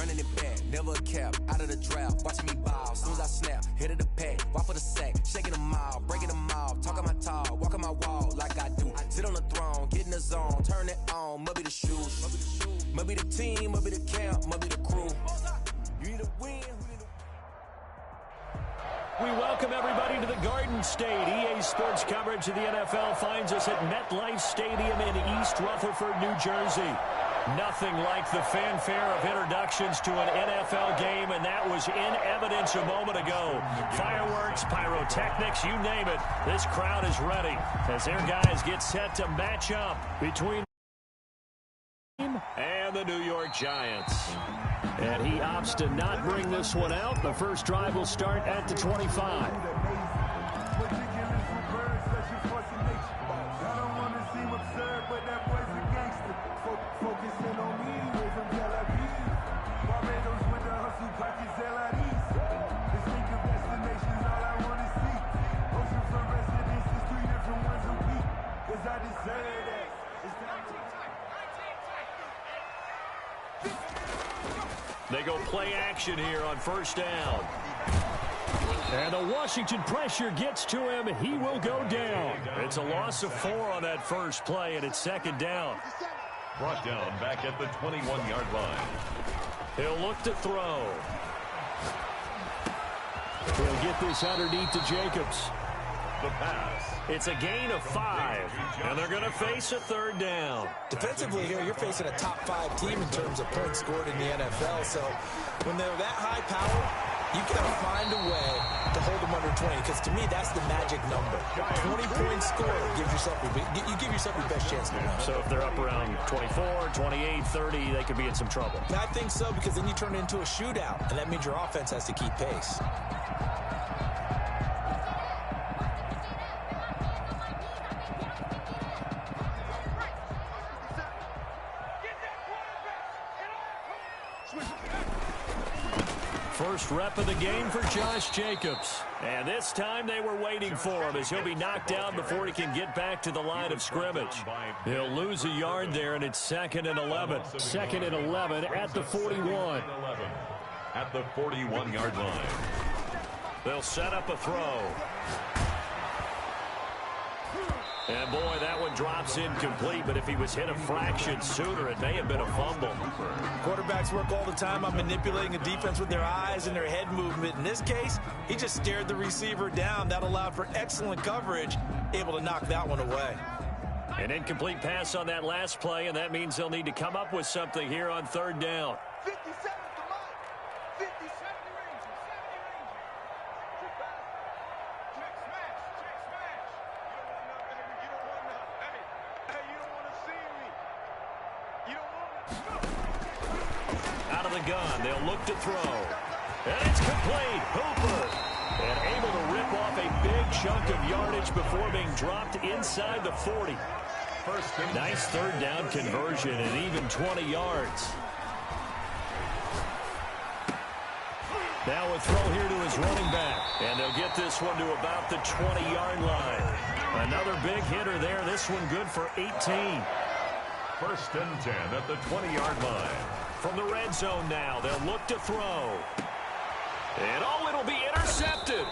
running it back, never a cap, out of the draft, watching me ball, soon as I snap, hit of the pack, walk for the sack, shaking them all, breaking them all, talking my talk, walking my wall like I do, sit on the throne, get in the zone, turn it on, must be the shoes, must be the team, must be the camp, must be the crew, you need to win. We welcome everybody to the Garden State. EA Sports coverage of the NFL finds us at MetLife Stadium in East Rutherford, New Jersey. Nothing like the fanfare of introductions to an NFL game, and that was in evidence a moment ago. Fireworks, pyrotechnics, you name it. This crowd is ready as their guys get set to match up between and the New York Giants. And he opts to not bring this one out. The first drive will start at the 25. They go play action here on first down. And the Washington pressure gets to him. He will go down. It's a loss of 4 on that first play, and it's second down. Brought down back at the 21-yard line. He'll look to throw. He'll get this underneath to Jacobs. The pass. It's a gain of 5, and they're going to face a third down. Defensively here, you're facing a top 5 team in terms of points scored in the NFL. So when they're that high power, you got to find a way to hold them under 20. Because to me, that's the magic number. 20-point score gives yourself you give yourself your best chance to win. So if they're up around 24, 28, 30, they could be in some trouble. I think so, because then you turn it into a shootout, and that means your offense has to keep pace. First rep of the game for Josh Jacobs. And this time they were waiting for him as he'll be knocked down before he can get back to the line of scrimmage. He'll lose a yard there, and it's 2nd and 11. 2nd and 11 at the 41. At the 41-yard line. They'll set up a throw. And, boy, that one drops incomplete, but if he was hit a fraction sooner, it may have been a fumble. Quarterbacks work all the time on manipulating a defense with their eyes and their head movement. In this case, he just stared the receiver down. That allowed for excellent coverage, able to knock that one away. An incomplete pass on that last play, and that means they'll need to come up with something here on third down. 57 to Mike. 57 Rangers. 70 Rangers. Trick smash. Trick smash. You don't want nothing, baby. You don't want to see me. You don't want to. Out of the gun, they'll look to throw. And it's complete. Hooper. And able to rip off a big chunk of yardage before being dropped inside the 40. Nice third down conversion and even 20 yards. Now a throw here to his running back. And they'll get this one to about the 20-yard line. Another big hitter there. This one good for 18. 1st and 10 at the 20-yard line. From the red zone now, they'll look to throw. And it'll be intercepted.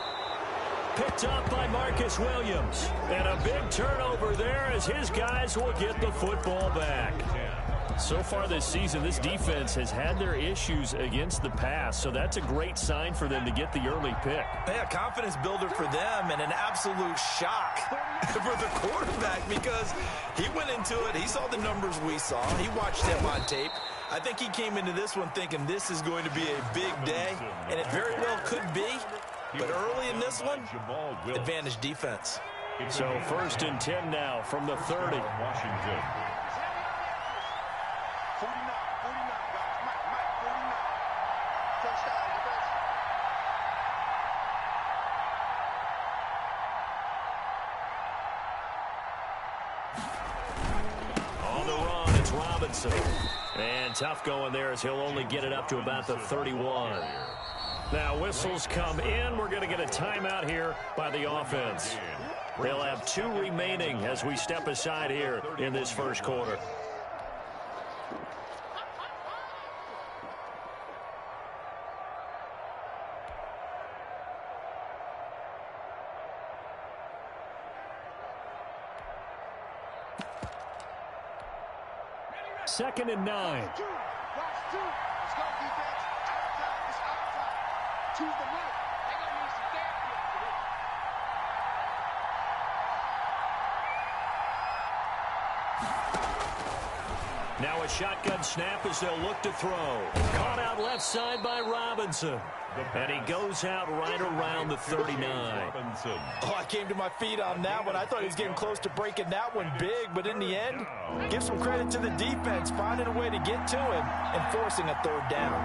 Picked up by Marcus Williams. And a big turnover there as his guys will get the football back. So far this season, this defense has had their issues against the pass, so that's a great sign for them to get the early pick. Yeah, confidence builder for them and an absolute shock for the quarterback because he went into it. He saw the numbers we saw. He watched them on tape. I think he came into this one thinking this is going to be a big day, and it very well could be. But early in this one, advantage defense. So 1st and 10 now from the 30. Washington. 49, guys. Mike, 49. Touchdown, defense. On the run, it's Robinson. And tough going there as he'll only get it up to about the 31. Now whistles come in. We're going to get a timeout here by the offense. They'll have 2 remaining as we step aside here in this first quarter. 2nd and 9. Watch two. Let's go, defense. Outside. It's outside. Choose the right. They're going to need some gap here for this. Now a shotgun snap as they'll look to throw. Caught out left side by Robinson. And he goes out right around the 39. Oh, I came to my feet on that one. I thought he was getting close to breaking that one big, but in the end, give some credit to the defense, finding a way to get to him and forcing a 3rd down.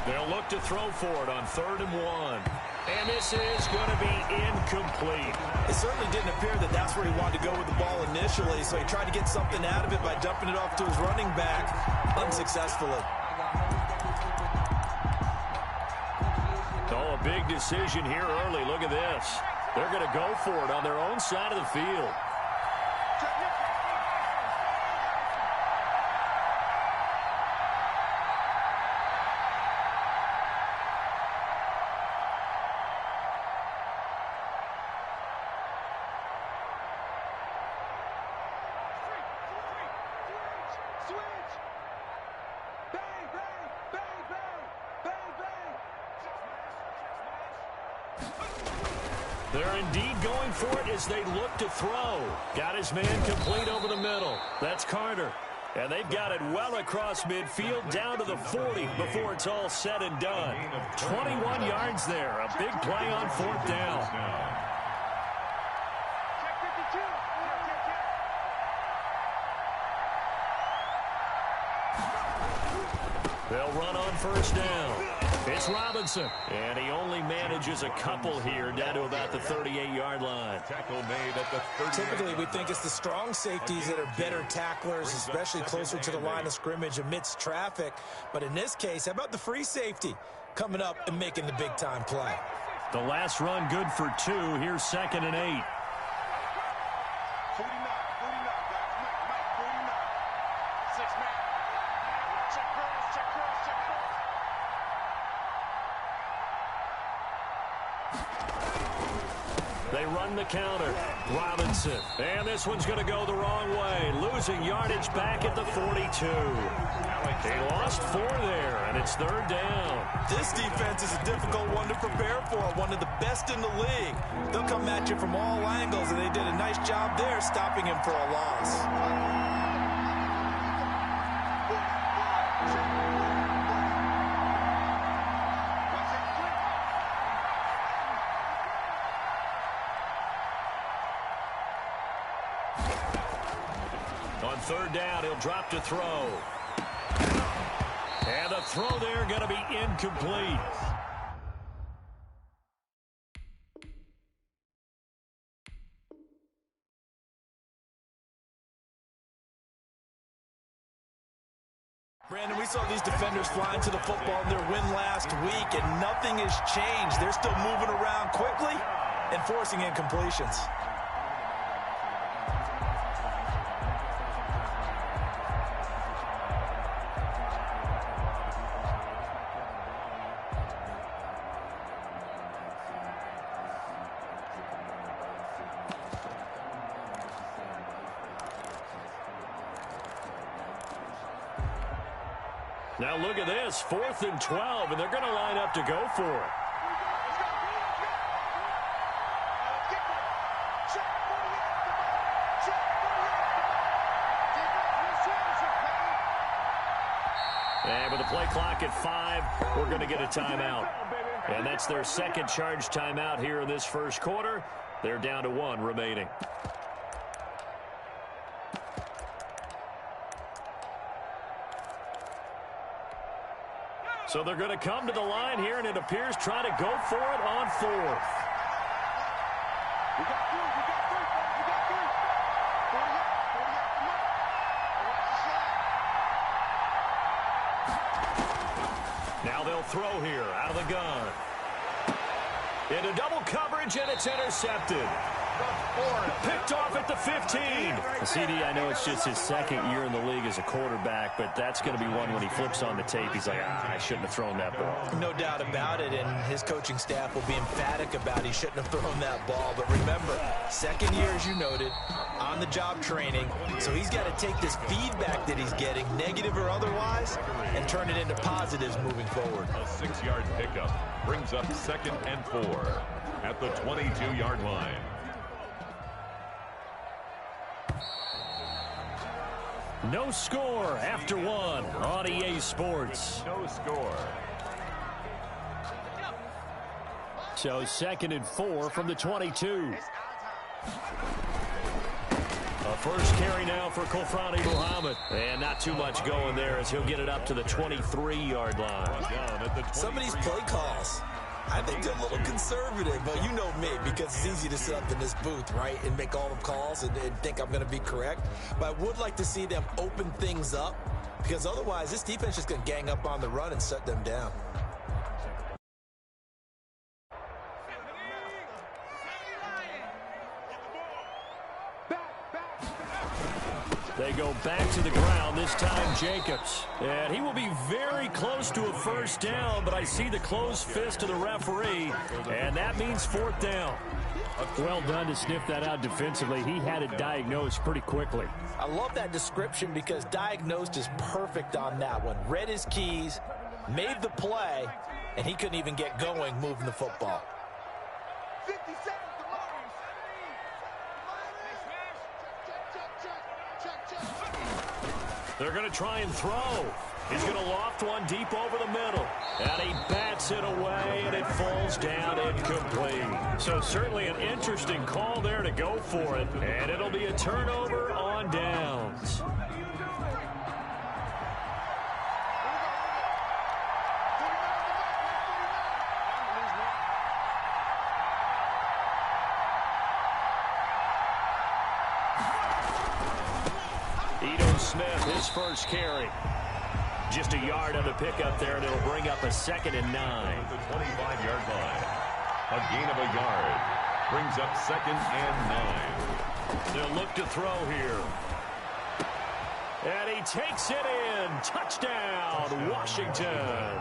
They'll look to throw for it on 3rd and 1. And this is going to be incomplete. It certainly didn't appear that that's where he wanted to go with the ball initially, so he tried to get something out of it by dumping it off to his running back unsuccessfully. Oh, a big decision here early. Look at this. They're going to go for it on their own side of the field. They're indeed going for it as they look to throw. Got his man complete over the middle. That's Carter. And they've got it well across midfield down to the 40 before it's all said and done. 21 yards there. A big play on 4th down. They'll run on 1st down. It's Robinson, and he only manages a couple here down to about the 38-yard line. Tackle made at the 38. Typically, we think it's the strong safeties that are better tacklers, especially closer to the line of scrimmage amidst traffic. But in this case, how about the free safety coming up and making the big-time play? The last run good for 2. Here's 2nd and 8. 49, guys. Mike, 49. 6 man. Check cross. They run the counter. Robinson. And this one's going to go the wrong way. Losing yardage back at the 42. They lost 4 there, and it's 3rd down. This defense is a difficult one to prepare for, one of the best in the league. They'll come at you from all angles, and they did a nice job there stopping him for a loss. On 3rd down, he'll drop to throw. And the throw there going to be incomplete. Brandon, we saw these defenders flying to the football in their win last week, and nothing has changed. They're still moving around quickly and forcing incompletions. Now look at this, 4th and 12, and they're going to line up to go for it. And with the play clock at 5, we're going to get a timeout. And that's their 2nd charge timeout here in this 1st quarter. They're down to 1 remaining. So they're going to come to the line here, and it appears try to go for it on 4th. We got 3. Now they'll throw here out of the gun. Into double coverage, and it's intercepted. Picked off at the 15. CD, I know it's just his second year in the league as a quarterback, but that's going to be one when he flips on the tape. He's like, I shouldn't have thrown that ball. No doubt about it, and his coaching staff will be emphatic about he shouldn't have thrown that ball. But remember, second year, as you noted, on-the-job training, so he's got to take this feedback that he's getting, negative or otherwise, and turn it into positives moving forward. A 6-yard pickup brings up 2nd and 4 at the 22-yard line. No score after one on EA Sports. No score. So 2nd and 4 from the 22. A first carry now for Kofrani Muhammad. And not too much going there as he'll get it up to the 23-yard line. Some of these play calls, I think they're a little conservative, but you know me, because it's easy to sit up in this booth, right, and make all the calls and think I'm going to be correct. But I would like to see them open things up, because otherwise this defense is going to gang up on the run and shut them down. They go back to the ground, this time Jacobs. And he will be very close to a first down, but I see the closed fist of the referee, and that means 4th down. Well done to sniff that out defensively. He had it diagnosed pretty quickly. I love that description because diagnosed is perfect on that one. Read his keys, made the play, and he couldn't even get going moving the football. 50 seconds to go. They're going to try and throw. He's going to loft one deep over the middle. And he bats it away, and it falls down incomplete. So certainly an interesting call there to go for it. And it'll be a turnover on downs. Smith, his first carry. Just a yard on the pickup there, and it'll bring up a 2nd and 9. At the 25-yard line. A gain of a yard brings up 2nd and 9. They'll look to throw here. And he takes it in. Touchdown, Washington.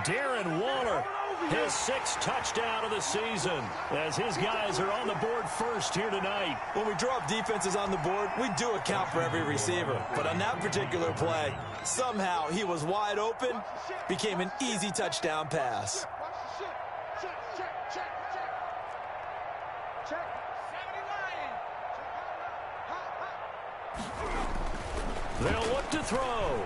Darren Waller, his 6th touchdown of the season, as his guys are on the board first here tonight. When we draw up defenses on the board, we do account for every receiver. But on that particular play, somehow he was wide open, became an easy touchdown pass. They'll look to throw.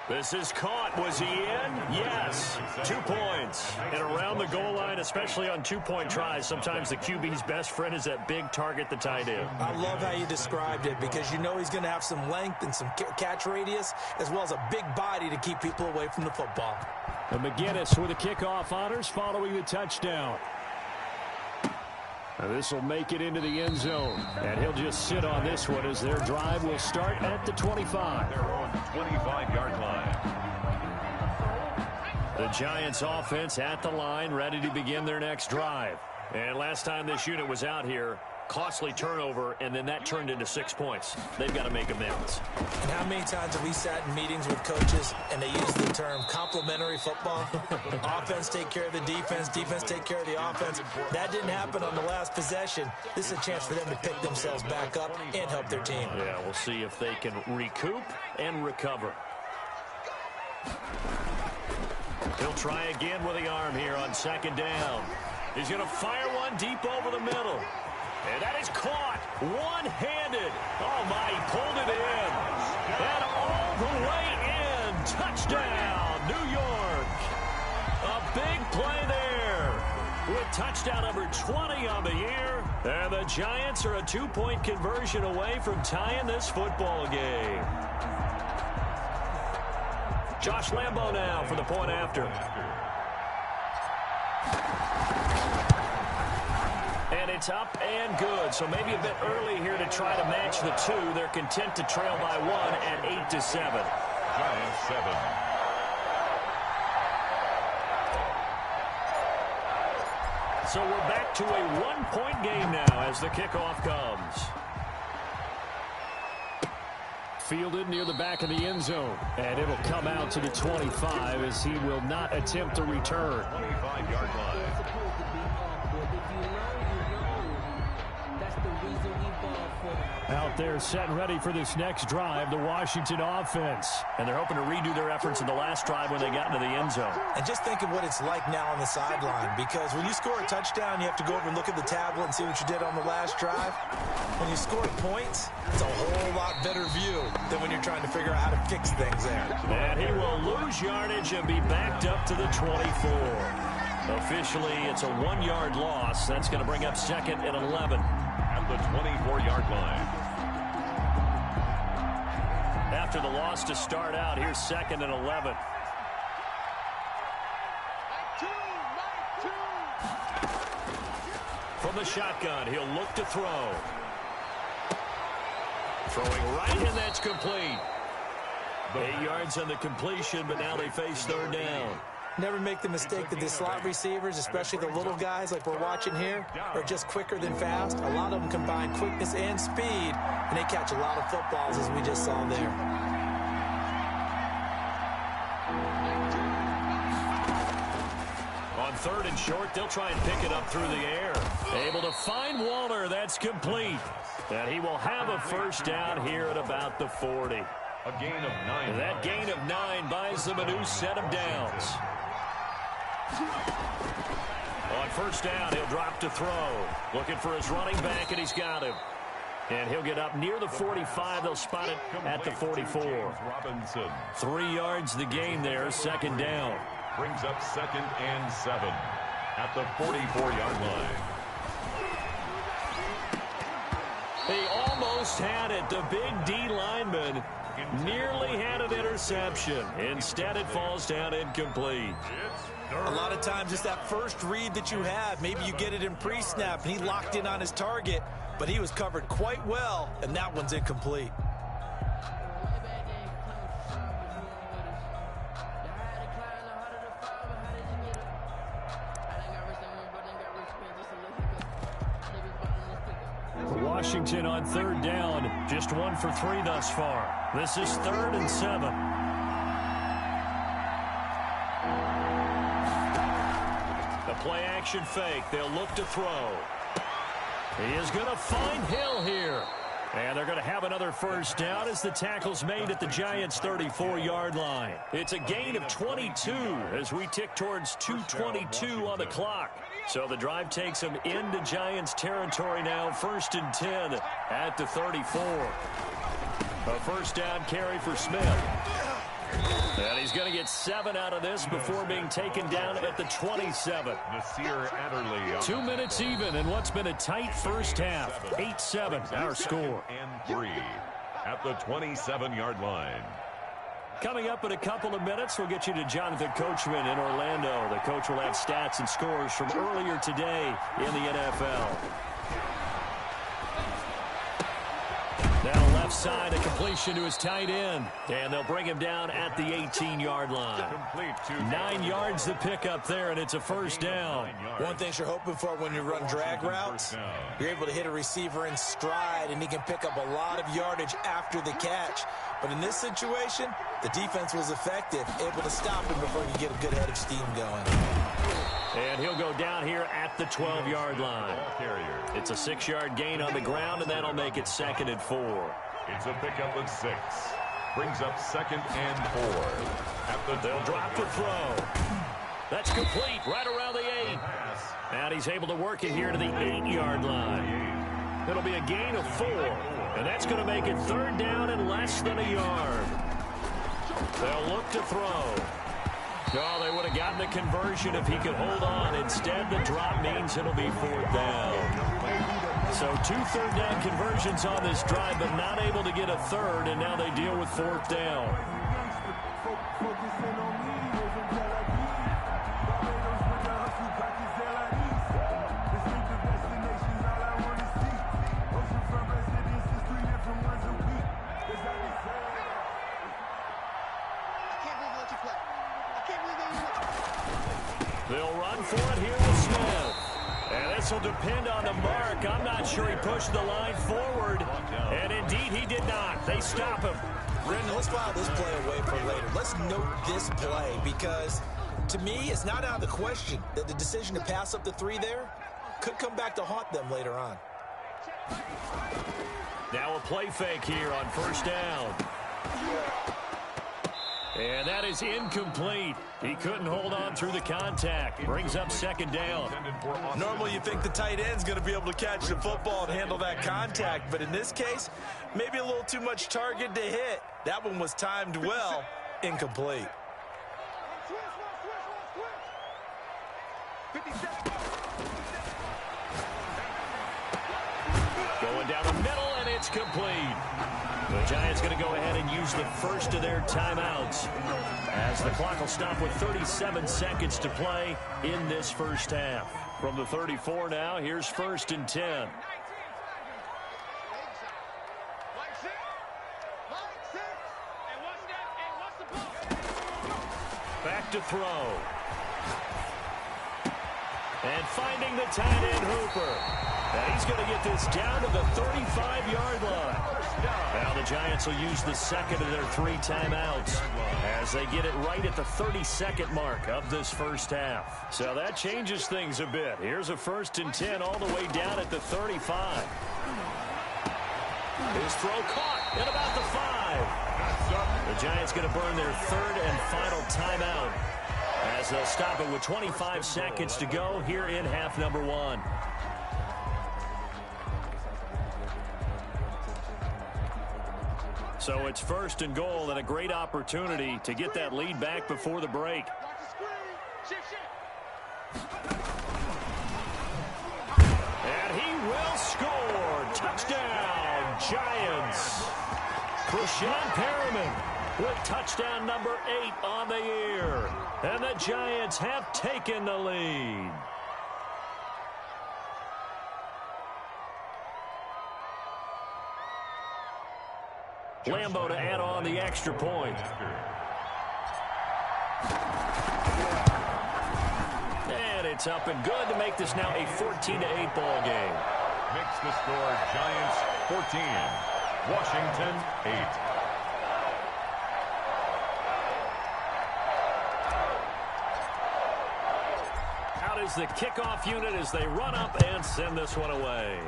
This is caught. Was he in? Yes. 2 points. And around the goal line, especially on 2-point tries, sometimes the QB's best friend is that big target, the tight end. I love how you described it because you know he's going to have some length and some catch radius as well as a big body to keep people away from the football. And McGinnis with the kickoff honors following the touchdown. Now this will make it into the end zone. And he'll just sit on this one as their drive will start at the 25. Their own 25-yard line. The Giants offense at the line, ready to begin their next drive. And last time this unit was out here, costly turnover, and then that turned into 6 points. They've got to make amends. And how many times have we sat in meetings with coaches and they use the term complementary football? Offense take care of the defense, defense take care of the offense. That didn't happen on the last possession. This is a chance for them to pick themselves back up and help their team. Yeah, we'll see if they can recoup and recover. He'll try again with the arm here on 2nd down. He's going to fire one deep over the middle. And that is caught one-handed. Oh, my, he pulled it in. And all the way in. Touchdown, New York. A big play there with touchdown number 20 on the year. And the Giants are a 2-point conversion away from tying this football game. Josh Lambo now for the point after. And it's up and good. So maybe a bit early here to try to match the 2. They're content to trail by 1 at 8-7. Giants 7. So we're back to a one-point game now as the kickoff comes. Fielded near the back of the end zone. And it'll come out to the 25 as he will not attempt to return. 25-yard line. Out there set and ready for this next drive, the Washington offense. And they're hoping to redo their efforts in the last drive when they got into the end zone. And just think of what it's like now on the sideline, because when you score a touchdown, you have to go over and look at the tablet and see what you did on the last drive. When you score points, it's a whole lot better view than when you're trying to figure out how to fix things there. And he will lose yardage and be backed up to the 24. Officially, it's a 1-yard loss. That's going to bring up second and 11. At the 24-yard line. After the loss to start out, here's second and 11. From the shotgun, he'll look to throw. Throwing right, and that's complete. 8 yards on the completion, but now they face third down. Never make the mistake that the slot receivers, especially the little guys like we're watching here, are just quicker than fast. A lot of them combine quickness and speed, and they catch a lot of footballs, as we just saw there. On third and short, they'll try and pick it up through the air. Able to find Waller. That's complete. And he will have a first down here at about the 40. A gain of 9. And that gain of 9 buys them a new set of downs. On first down, he'll drop to throw. Looking for his running back, and he's got him. And he'll get up near the 45. They'll spot it at the 44. Robinson 3 yards the gain there, second down. brings up second and 7 at the 44-yard line. He almost had it. The big D lineman nearly had an interception. Instead, it falls down incomplete. A lot of times it's that first read that you have. Maybe you get it in pre-snap, and he locked in on his target, but he was covered quite well, and that one's incomplete. Washington on third down, just 1 for 3 thus far. This is 3rd and 7. The play action fake. They'll look to throw. He is going to find Hill here. And they're going to have another first down as the tackle's made at the Giants' 34-yard line. It's a gain of 22 as we tick towards 2:22 on the clock. So the drive takes them into Giants territory now, 1st and 10 at the 34. A first down carry for Smith. And he's going to get 7 out of this before being taken down at the 27. Nasir Adderley. 2 minutes even in what's been a tight first half. 8-7 our score. And 3 at the 27-yard line. Coming up in a couple of minutes, we'll get you to Jonathan Coachman in Orlando. The coach will have stats and scores from earlier today in the NFL. Now left side, a completion to his tight end. And they'll bring him down at the 18-yard line. 9 yards to pick up there, and it's a first down. One thing you're hoping for when you run drag routes, you're able to hit a receiver in stride, and he can pick up a lot of yardage after the catch. But in this situation, the defense was effective, able to stop him before he get a good head of steam going. And he'll go down here at the 12-yard line. It's a 6-yard gain on the ground, and that'll make it 2nd and 4. It's a pickup of 6. Brings up 2nd and 4. They'll drop to throw. That's complete right around the 8. And he's able to work it here to the 8-yard line. It'll be a gain of 4. And that's going to make it 3rd down and less than a yard. They'll look to throw. No, they would have gotten the conversion if he could hold on. Instead, the drop means it'll be 4th down. So 2 third down conversions on this drive, but not able to get a 3rd, and now they deal with 4th down. They'll run for it here with Smith. this will depend on the mark. I'm not sure he pushed the line forward. And indeed, he did not. They stop him. Brendan, let's file this play away for later. Let's note this play because, to me, it's not out of the question that the decision to pass up the three there could come back to haunt them later on. Now a play fake here on first down. And that is incomplete. He couldn't hold on through the contact. Brings up second down. Normally you think the tight end's going to be able to catch the football and handle that contact, but in this case, maybe a little too much target to hit. That one was timed well. Incomplete. Going down the middle, and it's complete. The Giants going to go ahead and use the first of their timeouts as the clock will stop with 37 seconds to play in this first half. From the 34 now, here's first and 10. Back to throw. And finding the tight end Hooper. And he's going to get this down to the 35-yard line. Now the Giants will use the second of their three timeouts as they get it right at the 32nd mark of this first half. So that changes things a bit. Here's a first and 10 all the way down at the 35. His throw caught at about the 5. The Giants going to burn their third and final timeout as they'll stop it with 25 seconds to go here in half number 1. So it's first and goal and a great opportunity to get that lead back before the break. And he will score. Touchdown, Giants. Rashawn Perriman with touchdown number 8 on the year. And the Giants have taken the lead. Lambo to add on the extra point. And it's up and good to make this now a 14-8 ball game. Makes the score Giants 14, Washington 8. Out is the kickoff unit as they run up and send this one away.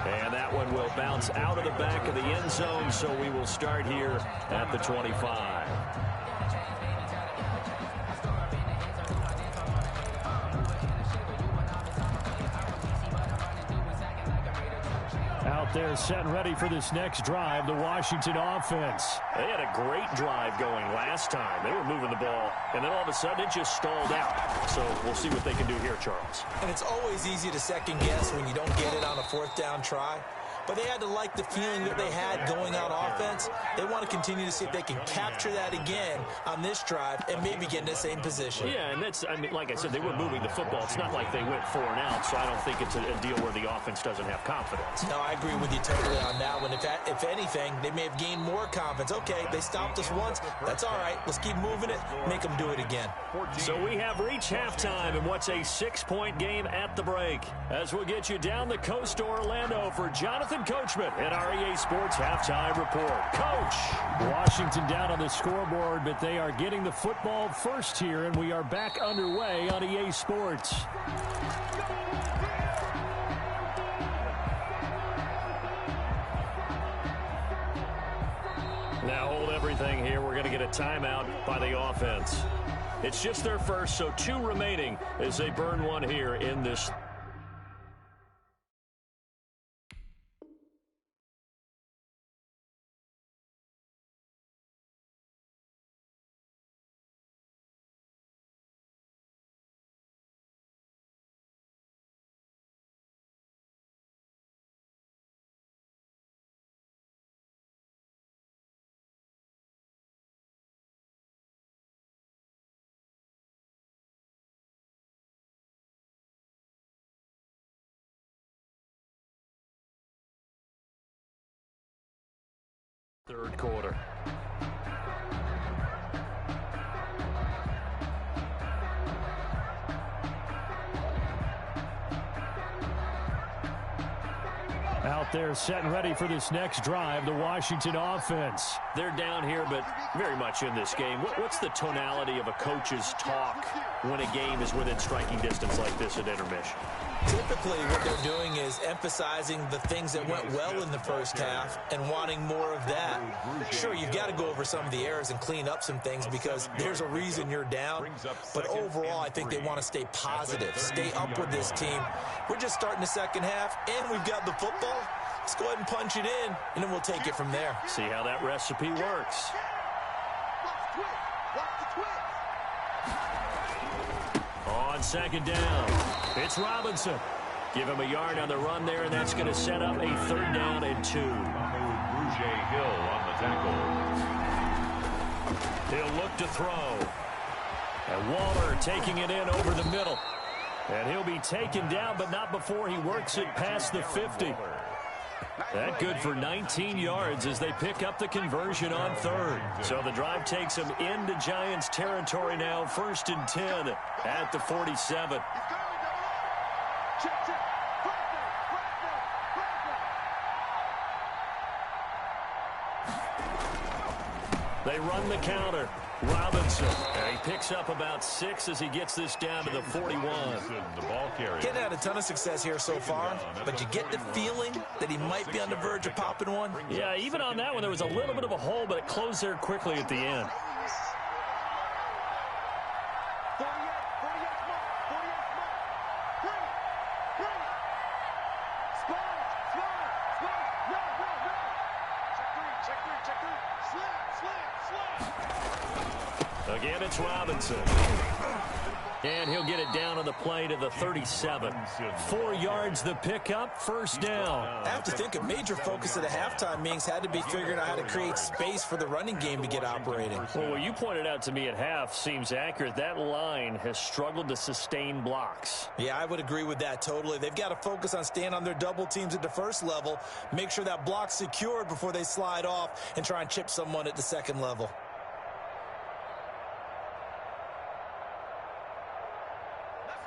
And that one will bounce out of the back of the end zone, so we will start here at the 25. Out there set and ready for this next drive, the Washington offense. They had a great drive going last time. They were moving the ball, and then all of a sudden it just stalled out. So we'll see what they can do here, Charles. And it's always easy to second guess when you don't get it on a fourth down try. But they had to like the feeling that they had going out offense. They want to continue to see if they can capture that again on this drive and maybe get in the same position. Yeah, and that's, I mean, like I said, they were moving the football. It's not like they went 4 and out, so I don't think it's a deal where the offense doesn't have confidence. No, I agree with you totally on that one. If anything, they may have gained more confidence. Okay, they stopped us once. That's all right. Let's keep moving it. Make them do it again. So we have reached halftime in what's a 6-point game at the break. As we'll get you down the coast to Orlando for Jonathan Coachman at our EA Sports Halftime Report. Coach! Washington down on the scoreboard, but they are getting the football first here, and we are back underway on EA Sports. Now hold everything here. We're going to get a timeout by the offense. It's just their first, so 2 remaining as they burn one here in this. Third quarter. Out there set and ready for this next drive, the Washington offense. They're down here, but very much in this game. What's the tonality of a coach's talk when a game is within striking distance like this at intermission? Typically, what they're doing is emphasizing the things that went well in the first half and wanting more of that. Sure, you've got to go over some of the errors and clean up some things because there's a reason you're down. But overall, I think they want to stay positive, stay up with this team. We're just starting the second half, and we've got the football. Let's go ahead and punch it in, and then we'll take it from there. See how that recipe works. On second down, it's Robinson. Give him a yard on the run there, and that's going to set up a 3rd down and 2. Hill on the tackle. He'll look to throw. And Waller taking it in over the middle. And he'll be taken down, but not before he works it past the 50. That good for 19 yards as they pick up the conversion on 3rd. So the drive takes them into Giants territory now, 1st and 10 at the 47. They run the counter. Robinson. And he picks up about 6 as he gets this down to the 41. The ball carrier. He's had a ton of success here so far, but you get the feeling that he might be on the verge of popping one. Yeah, even on that one, there was a little bit of a hole, but it closed there quickly at the end. Again, it's Robinson. And he'll get it down on the play to the 37. 4 yards the pickup, 1st down. I have to think a major focus of the halftime meetings had to be figuring out how to create space for the running game to get operating. Well, what you pointed out to me at half seems accurate. That line has struggled to sustain blocks. Yeah, I would agree with that totally. They've got to focus on staying on their double teams at the first level, make sure that block's secured before they slide off and try and chip someone at the second level.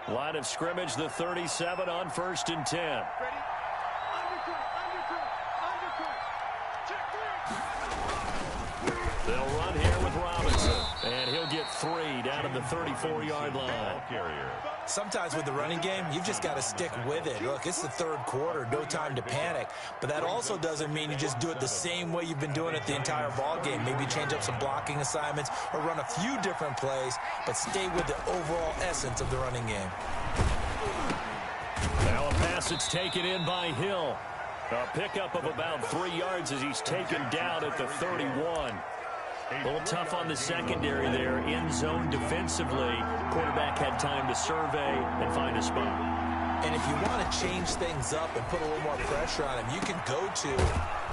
Line of scrimmage, the 37 on 1st and 10. They'll run here with Robinson, and he'll get 3 down to the 34-yard line. Sometimes with the running game, you've just got to stick with it. Look, it's the 3rd quarter, no time to panic. But that also doesn't mean you just do it the same way you've been doing it the entire ball game. Maybe change up some blocking assignments or run a few different plays, but stay with the overall essence of the running game. Now a pass that's taken in by Hill. A pickup of about 3 yards as he's taken down at the 31. A little tough on the secondary there. In zone defensively. Quarterback had time to survey and find a spot. And if you want to change things up and put a little more pressure on him, you can go to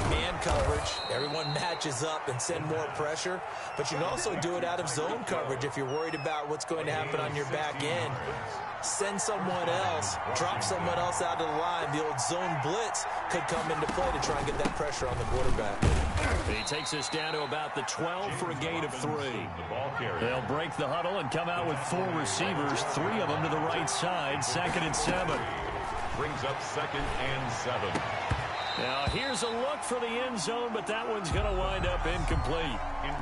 man coverage. Everyone matches up and send more pressure. But you can also do it out of zone coverage if you're worried about what's going to happen on your back end. Send someone else, drop someone else out of the line. The old zone blitz could come into play to try and get that pressure on the quarterback. He takes us down to about the 12 for a gain of 3. They'll break the huddle and come out with 4 receivers, 3 of them to the right side, 2nd and 7. Brings up 2nd and 7. Now here's a look for the end zone, but that one's going to wind up incomplete.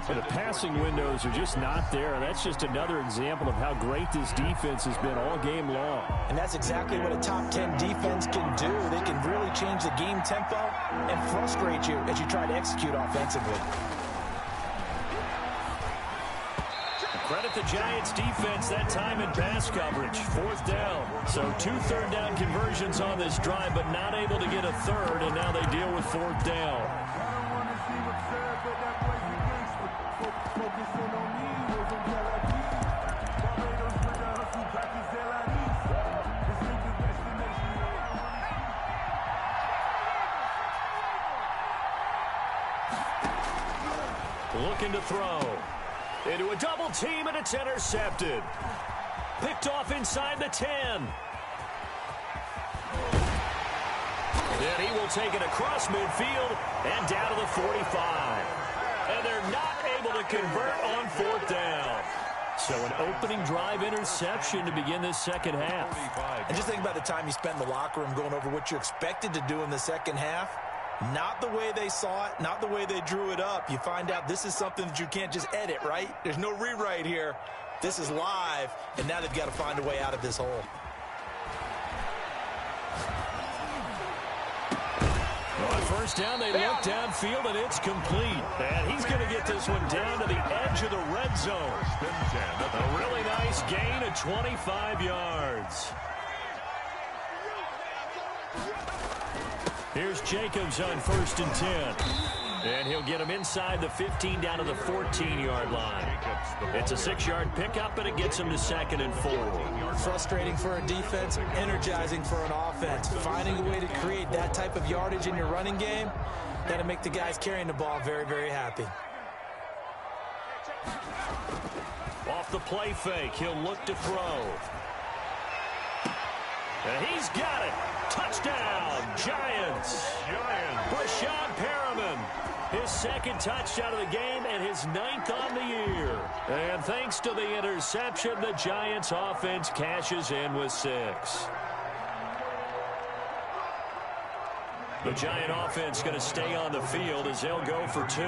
The passing windows are just not there. That's just another example of how great this defense has been all game long. And that's exactly what a top 10 defense can do. They can really change the game tempo and frustrate you as you try to execute offensively. Credit the Giants defense that time in pass coverage. 4th down. So 2 3rd down conversions on this drive, but not able to get a 3rd, and now they deal with 4th down. Looking to throw. Into a double team, and it's intercepted. Picked off inside the 10. Then he will take it across midfield and down to the 45. And they're not able to convert on 4th down. So an opening drive interception to begin this second half. And just think about the time you spent in the locker room going over what you expected to do in the second half. Not the way they saw it, not the way they drew it up. You find out this is something that you can't just edit, right? There's no rewrite here. This is live, and now they've got to find a way out of this hole. On first down, they look downfield, and it's complete. And he's going to get this one down to the edge of the red zone. A really nice gain of 25 yards. Here's Jacobs on first and 10. And he'll get him inside the 15 down to the 14-yard line. It's a 6-yard pickup, and it gets him to 2nd and 4. Frustrating for a defense, energizing for an offense. Finding a way to create that type of yardage in your running game, that'll make the guys carrying the ball very, very happy. Off the play fake, he'll look to throw. And he's got it. Touchdown, Giants. Brashad Perriman, his 2nd touchdown of the game and his 9th on the year. And thanks to the interception, the Giants offense cashes in with 6. The Giant offense going to stay on the field as they'll go for 2.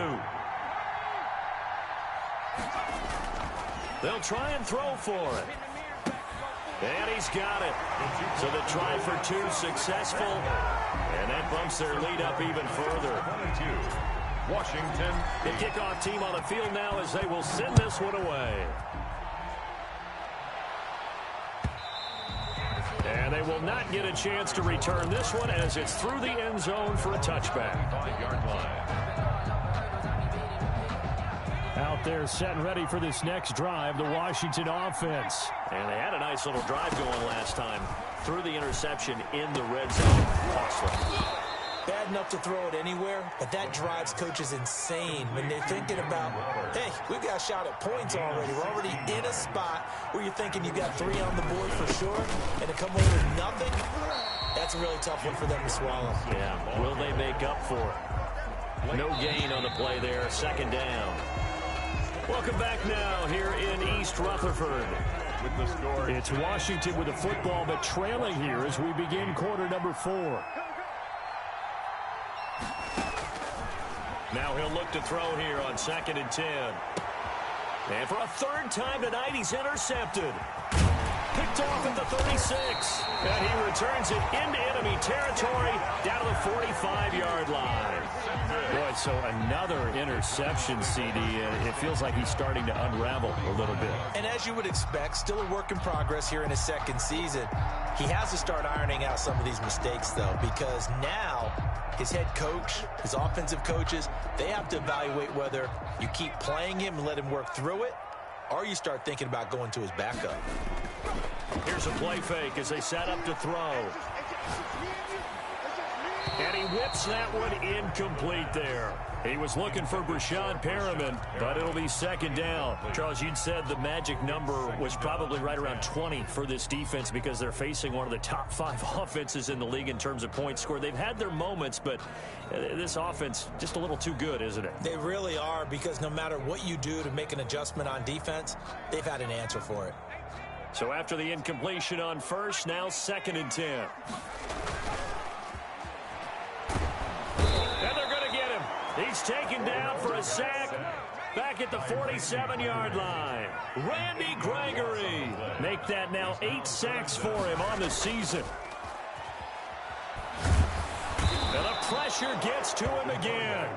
They'll try and throw for it. And he's got it. So the try for 2 successful. And that bumps their lead up even further. Washington. The kickoff team on the field now as they will send this one away. And they will not get a chance to return this one as it's through the end zone for a touchback. 5-yard line. Out there set and ready for this next drive, the Washington offense. And they had a nice little drive going last time. Through the interception in the red zone. Costly. Bad enough to throw it anywhere, but that drives coaches insane when they're thinking about, hey, we've got a shot at points already. We're already in a spot where you're thinking you've got 3 on the board for sure, and to come away with nothing, that's a really tough one for them to swallow. Yeah, will they make up for it? No gain on the play there, 2nd down. Welcome back now here in East Rutherford. With the score. It's Washington with the football, but trailing here as we begin quarter number 4. Now he'll look to throw here on 2nd and 10. And for a 3rd time tonight, he's intercepted. Picked off at the 36. And he returns it into enemy territory down to the 45-yard line. Boy, so another interception, CD, and it feels like he's starting to unravel a little bit. And as you would expect, still a work in progress here in his 2nd season. He has to start ironing out some of these mistakes, though, because now his head coach, his offensive coaches, they have to evaluate whether you keep playing him and let him work through it, or you start thinking about going to his backup. Here's a play fake as they set up to throw. And he whips that one incomplete there. He was looking for Brashad Perriman, but it'll be 2nd down. Charles, you'd said the magic number was probably right around 20 for this defense because they're facing one of the top 5 offenses in the league in terms of points scored. They've had their moments, but this offense just a little too good, isn't it? They really are, because no matter what you do to make an adjustment on defense, they've had an answer for it. So after the incompletion on first, now 2nd and 10. And they're going to get him. He's taken down for a sack back at the 47-yard line. Randy Gregory. Make that now 8 sacks for him on the season. And the pressure gets to him again.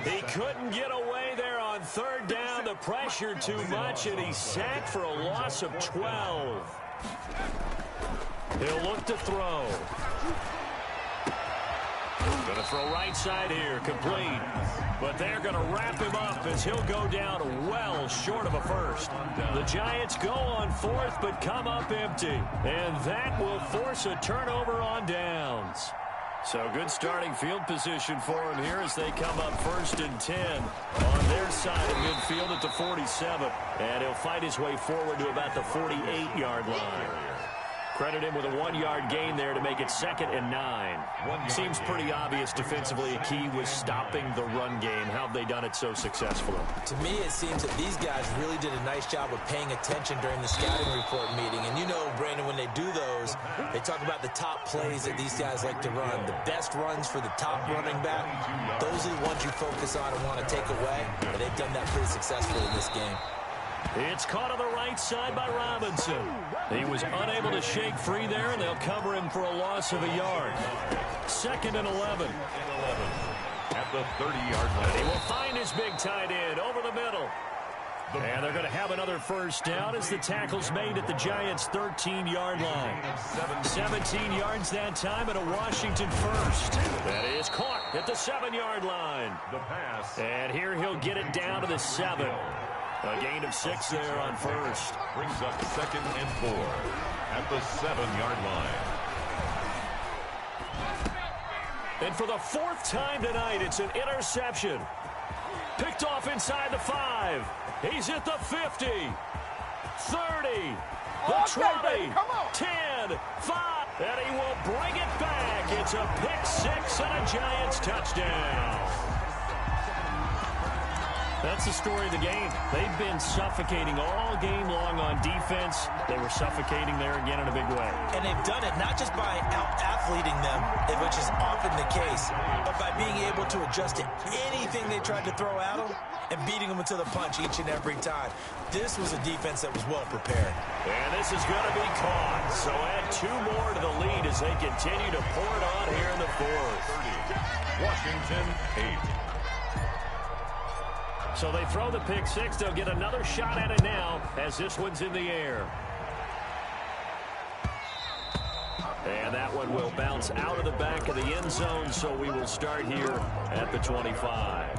He couldn't get away there on 3rd down. The pressure too much, and he's sacked for a loss of 12. He'll look to throw. Going to throw right side here, complete. But they're going to wrap him up as he'll go down well short of a first. The Giants go on 4th, but come up empty. And that will force a turnover on downs. So good starting field position for him here as they come up 1st and 10 on their side of midfield at the 47. And he'll fight his way forward to about the 48-yard line. Credit him with a 1-yard gain there to make it 2nd and 9. Seems pretty obvious defensively. A key was stopping the run game. How have they done it so successfully? To me, it seems that these guys really did a nice job of paying attention during the scouting report meeting. And you know, Brandon, when they do those, they talk about the top plays that these guys like to run. The best runs for the top running back, those are the ones you focus on and want to take away. And they've done that pretty successfully in this game. It's caught on the right side by Robinson. He was unable to shake free there, and they'll cover him for a loss of a yard. 2nd and 11. At the 30-yard line. He will find his big tight end over the middle. And they're going to have another first down as the tackle's made at the Giants' 13-yard line. 17 yards that time and a Washington first. That is caught at the 7-yard line. The pass. And here he'll get it down to the 7. A gain of 6 there on first. Brings up 2nd and 4 at the 7-yard line. And for the 4th time tonight, it's an interception. Picked off inside the 5. He's at the 50. 30. The 20. 10. 5. And he will bring it back. It's a pick 6 and a Giants touchdown. That's the story of the game. They've been suffocating all game long on defense. They were suffocating there again in a big way. And they've done it not just by out-athleting them, which is often the case, but by being able to adjust to anything they tried to throw at them and beating them into the punch each and every time. This was a defense that was well prepared. And this is going to be caught. So add 2 more to the lead as they continue to pour it on here in the 4th. 30. Washington 8. So they throw the pick 6. They'll get another shot at it now as this one's in the air. And that one will bounce out of the back of the end zone, so we will start here at the 25.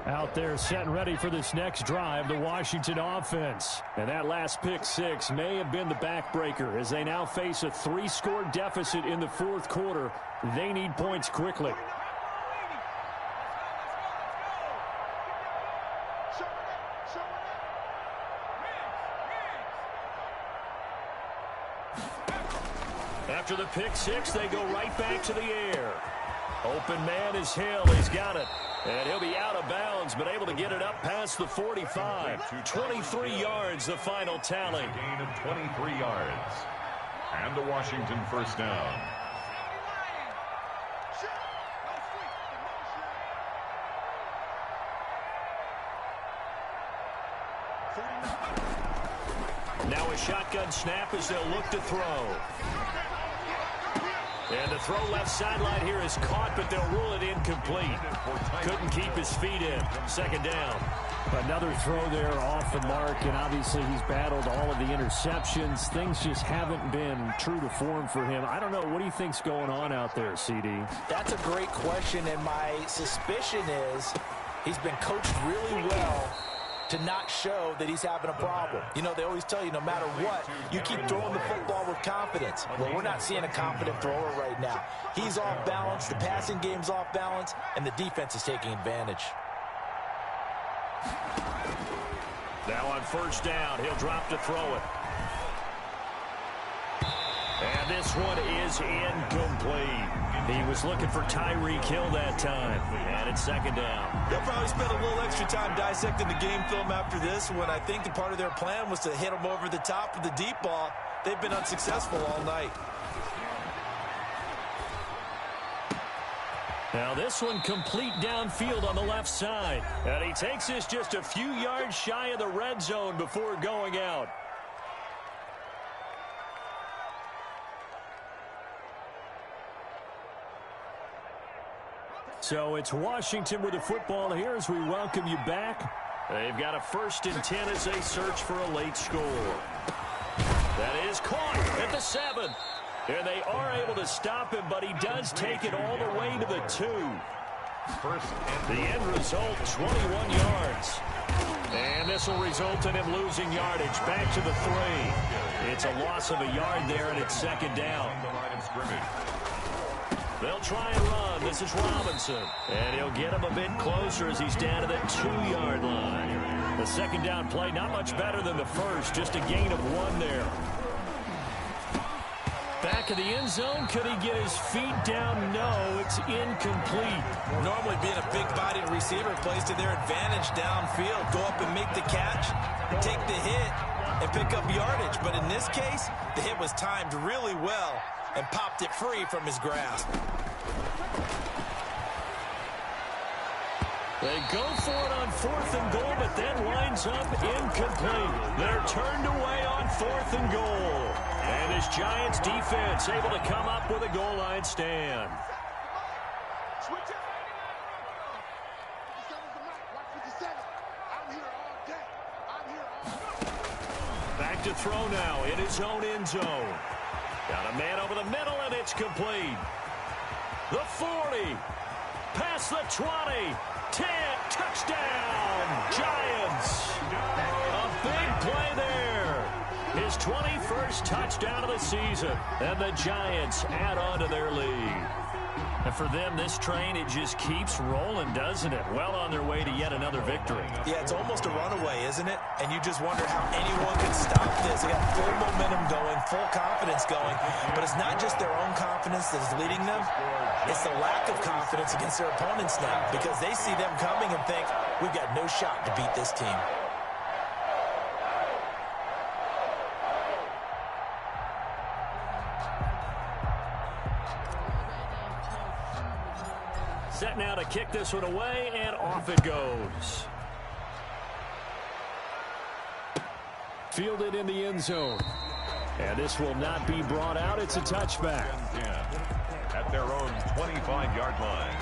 Out there set and ready for this next drive, the Washington offense. And that last pick 6 may have been the backbreaker as they now face a 3-score deficit in the 4th quarter. They need points quickly. After the pick 6, they go right back to the air. Open man is Hill. He's got it. And he'll be out of bounds, but able to get it up past the 45. 23 yards, the final tally. Gain of 23 yards. And the Washington first down. Now a shotgun snap as they'll look to throw. And the throw left sideline here is caught, but they'll rule it incomplete. Couldn't keep his feet in. 2nd down. Another throw there off the mark, and obviously he's battled all of the interceptions. Things just haven't been true to form for him. I don't know. What do you think's going on out there, CD? That's a great question, and my suspicion is he's been coached really well to not show that he's having a problem. You know, they always tell you no matter what, you keep throwing the football with confidence. Well, we're not seeing a confident thrower right now. He's off balance, the passing game's off balance, and the defense is taking advantage. Now on first down, he'll drop to throw it. And this one is incomplete. He was looking for Tyreek Hill that time. And it's 2nd down. They'll probably spend a little extra time dissecting the game film after this when I think the part of their plan was to hit him over the top of the deep ball. They've been unsuccessful all night. Now this one complete downfield on the left side. And he takes this just a few yards shy of the red zone before going out. So it's Washington with the football here as we welcome you back. They've got a 1st and 10 as they search for a late score. That is caught at the 7. And they are able to stop him, but he does take it all the way to the 2. The end result, 21 yards. And this will result in him losing yardage back to the 3. It's a loss of a yard there, and it's 2nd down. They'll try and run. This is Robinson. And he'll get him a bit closer as he's down to the 2-yard line. The second down play, not much better than the first, just a gain of 1 there. Back of the end zone, could he get his feet down? No, it's incomplete. Normally being a big-bodied receiver plays to their advantage downfield. Go up and make the catch, take the hit, and pick up yardage. But in this case, the hit was timed really well and popped it free from his grasp. They go for it on 4th and goal, but then winds up incomplete. They're turned away on 4th and goal. And his Giants defense able to come up with a goal line stand. Back to throw now in his own end zone. Got a man over the middle, and it's complete. The 40, past the 20, 10, touchdown, Giants. A big play there. His 21st touchdown of the season, and the Giants add on to their lead. And for them, this train, it just keeps rolling, doesn't it? Well on their way to yet another victory. Yeah, it's almost a runaway, isn't it? And you just wonder how anyone can stop this. They got full momentum going, full confidence going. But it's not just their own confidence that is leading them. It's the lack of confidence against their opponents now, because they see them coming and think, we've got no shot to beat this team. Set now to kick this one away, and off it goes. Fielded in the end zone. And this will not be brought out. It's a touchback. At their own 25-yard line.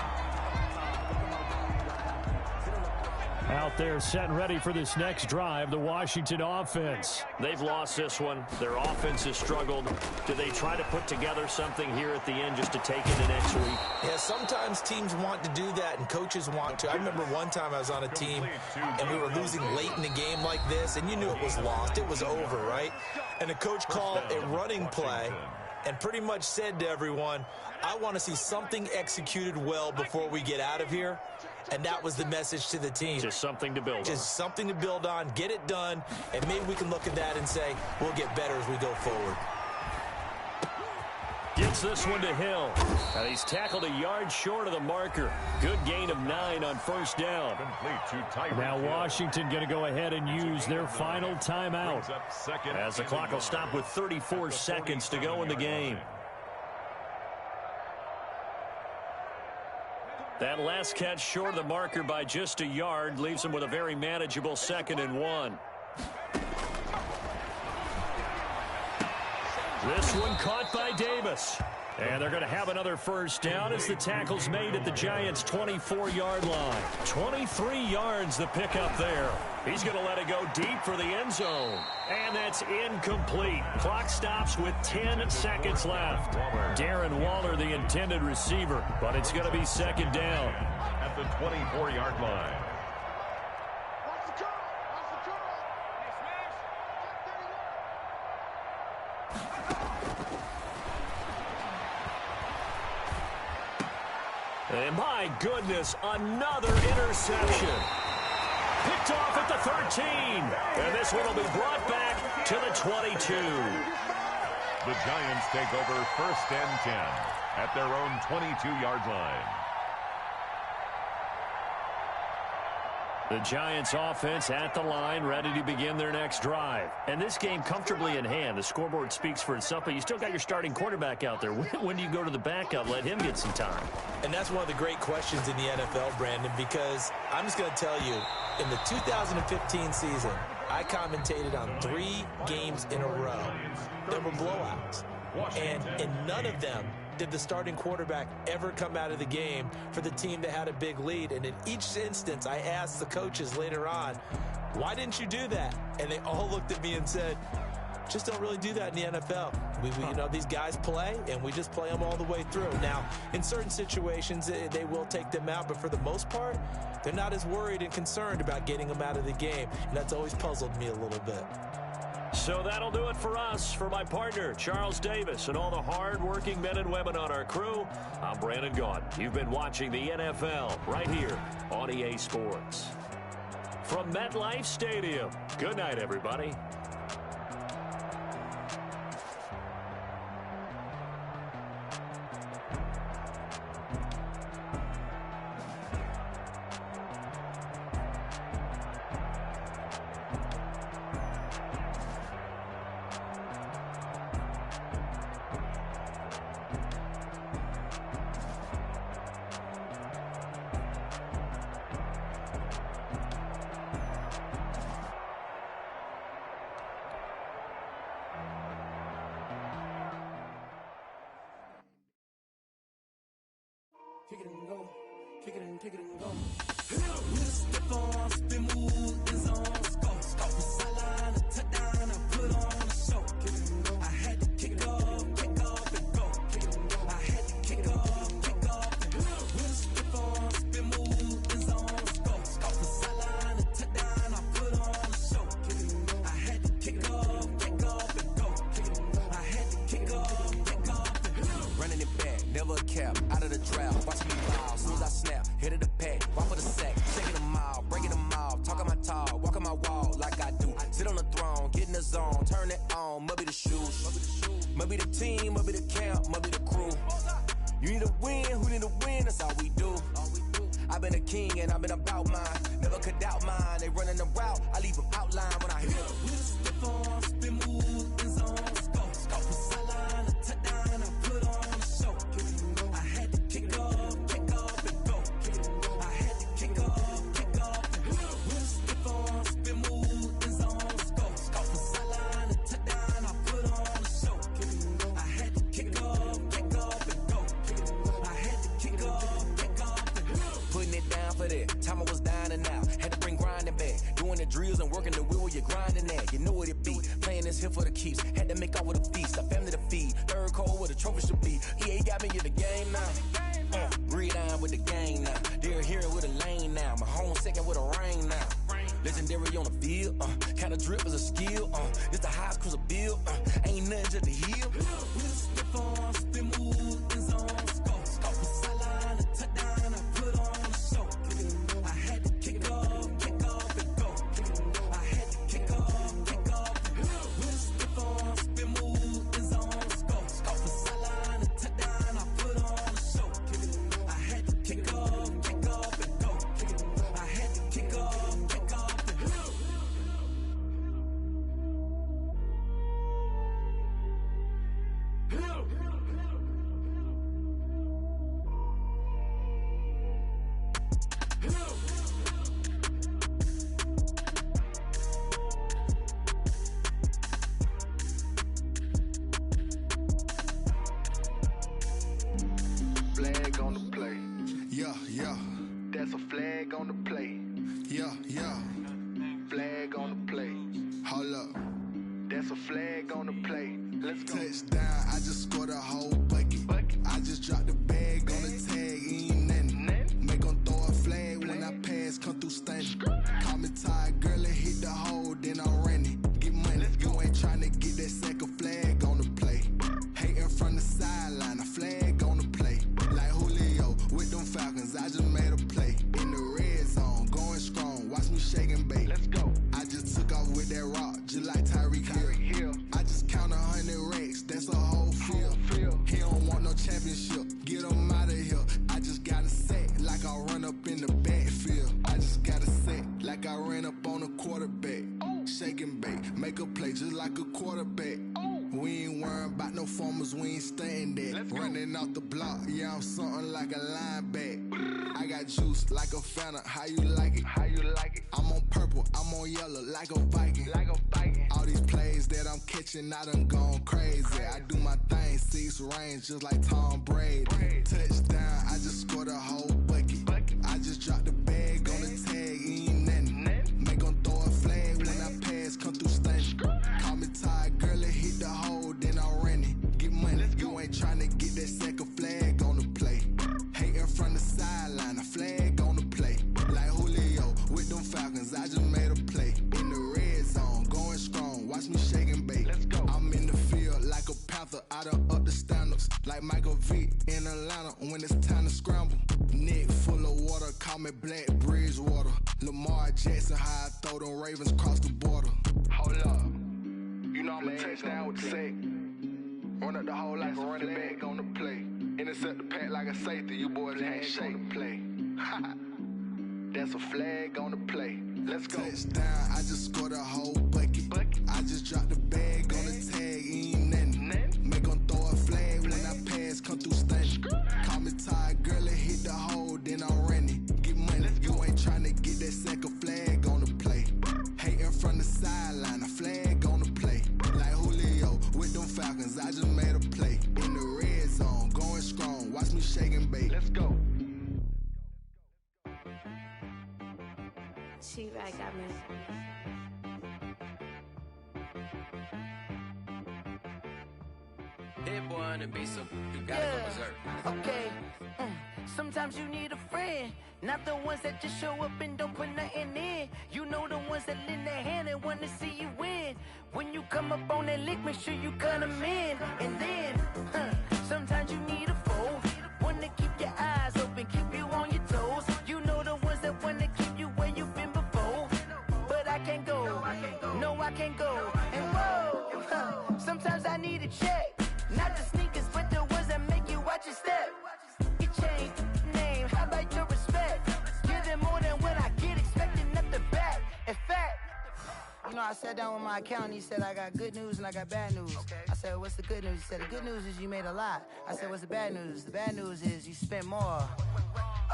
Out there set and ready for this next drive, the Washington offense. They've lost this one. Their offense has struggled. Do they try to put together something here at the end just to take it to next week? Yeah, sometimes teams want to do that and coaches want to. I remember one time I was on a team and we were losing late in the game like this, and you knew it was lost. It was over, right? And the coach called a running play and pretty much said to everyone, I want to see something executed well before we get out of here. And that was the message to the team. Just something to build on. Just something to build on, get it done, and maybe we can look at that and say, we'll get better as we go forward. Gets this one to Hill. And he's tackled a yard short of the marker. Good gain of 9 on first down. Now Washington going to go ahead and use their final timeout, as the clock will stop with 34 seconds to go in the game. That last catch short of the marker by just a yard leaves him with a very manageable 2nd and 1. This one caught by Davis. And they're going to have another first down as the tackle's made at the Giants' 24-yard line. 23 yards the pickup there. He's going to let it go deep for the end zone. And that's incomplete. Clock stops with 10 seconds left. Darren Waller, the intended receiver, but it's going to be 2nd down. At the 24-yard line. And my goodness, another interception. Picked off at the 13. And this one will be brought back to the 22. The Giants take over 1st and 10 at their own 22-yard line. The Giants offense at the line, ready to begin their next drive. And this game comfortably in hand. The scoreboard speaks for itself, but you still got your starting quarterback out there. When do you go to the backup? Let him get some time. And that's one of the great questions in the NFL, Brandon, because I'm just going to tell you, in the 2015 season, I commentated on 3 games in a row. There were blowouts. And in none of them did the starting quarterback ever come out of the game for the team that had a big lead. And in each instance, I asked the coaches later on, why didn't you do that? And they all looked at me and said, just don't really do that in the NFL. You know, these guys play, and we just play them all the way through. Now, in certain situations, they will take them out, but for the most part, they're not as worried and concerned about getting them out of the game. And that's always puzzled me a little bit. So that'll do it for us. For my partner, Charles Davis, and all the hard-working men and women on our crew, I'm Brandon Gaudin. You've been watching the NFL right here on EA Sports. from MetLife Stadium. Good night, everybody. Kick it and go. Kick it and go. With a stiff arm, spin move, in zone, score. From sideline to touchdown, I put on a show. Kick it and go. I had to kick off and go. Kick it and go. I had to kick off and go. With a stiff arm, spin move, in zone, score. From sideline to touchdown, I put on a show. Kick it and go. I had to kick off and go. Kick it and go. I had to kick off and go. Running it back, never cap, out of the draft. Watch me ball, soon as I snap, hit of the pack, walk for the sack, shaking them all, breaking them off, talking my talk, walking my wall like I do. Sit on the throne, get in the zone, turn it on, must be the shoes, must be the team, must be the camp, must be the crew. You need a win, who need a win, that's all we do. I've been a king and I've been about mine, never could doubt mine. They running the route, I leave them outline when I hit them. With a stiff arm, spin move, in zone, score. From sideline to touchdown, I put on a show. I had to kick off and go. I had to kick off and go. With a stiff arm, spin move, in zone, score. From sideline to touchdown, I put on a show. I had to kick off and go. I had to kick off and go. Putting it down for that. Time I was dying and out. Had to bring grinding back. Doing the drills and working the wheel where you're grinding at. You know what it be. Playing this here for the keeps. Had to make off with a feast. A family to feed. Third cold where the trophy should be. EA got me in the game now. Breathe on with the game now. They're here with a lane now. My home second with a rain now. Legendary on the field. Kind of drip as a skill. This the highest cruiser bill. Ain't nothing just the hill. With a stiff arm, spin move, in zone, score. From sideline to touchdown, I put on a show. I had to kick off and go. I had to kick off and go. With a stiff arm, spin move, in zone, score. From sideline to touchdown, I put on a show. I had to kick off and go. I had to kick off and go. Flag on the play. Yeah. That's a flag on the play. Yeah. Flag on the play. Hold up. That's a flag on the play. Let's go. Touchdown, I just scored a whole bucket. I just dropped the bag on the tag, ain't nothing. Make 'em throw a flag when I pass, come through stunning. Call me tired, girl, and hit the hole, then I'm running. Get money, you ain't tryna get that second flag on the play. Hating from the sideline, a flag on the play. Like Julio with them Falcons, I just made a play. In the red zone, going strong, watch me shake and bake. Let's go. I just took off with that rock, just like Tyreek Hill. I just count 100 racks, that's a whole field. He don't want no championship, get him out of here. I just got a set, like I run up in the backfield. I just got a set, like I ran up on a quarterback. Shake and bake, make a play just like a quarterback. We ain't worrying about no formers, we ain't staying there. Running off the block, yeah, I'm something like a linebacker. I got juice like a Fanta, how you like it? I'm on purple, I'm on yellow, like a Viking. All these plays that I'm catching, I done gone crazy. I do my thing, 6 range, just like Tom Brady. Touchdown, I just scored a whole bucket. I just dropped the bag on the tag, ain't nothing. Make 'em throw a flag when I pass, come through stunning. Call me tired, girl, and hit the hole, then I'm running. Get money, you ain't tryna get that second flag on the play. Hating from the sideline, a flag on the play. Like Julio with them Falcons, I just made a play. In the red zone, going strong, watch me shake and bake. I'm in the field like a Panther, I done up the standards. Like Michael Vick in Atlanta when it's time to scramble. Neck full of water, call me Black Bridgewater. Lamar Jackson, how I throw them Ravens across the border. Hold up. You know I'm a touchdown with the sack. Run up the whole like a running back on the play. Intercept the pack like a safety. You boys ain't shake the play. That's a flag on the play. Let's go. Touchdown, I just scored a whole bucket. I just dropped the bag on the tag, ain't nothing. Make 'em throw a flag when I pass, come through stunning. Call me tired, girl, and hit the hole, then I'm running. Get money, you ain't tryna get that second flag on the play. Hating from the sideline, a flag on the play. Like Julio with them Falcons, I just made a play. In the red zone, going strong, watch me shake and bake. Let's go. She-Rag got me. Hit boy on the beat, so you gotta go berserk. Okay. Sometimes you need a friend, not the ones that just show up and don't put nothing in. You know the ones that lend their hand and want to see you win. When you come up on that lick, make sure you cut them in. And then, sometimes you need a foe, one to keep your eyes open, keep you on your toes. You know the ones that want to keep you where you've been before. But I can't go, no I can't go. And whoa, sometimes I need a check. Not the sneakers, but the ones that make you watch your step. You change name, how about your respect? Give them more than what I get, expecting nothing back. In fact, you know, I sat down with my accountant, he said I got good news and I got bad news. I said, what's the good news? He said, the good news is you made a lot. I said, what's the bad news? The bad news is you spent more.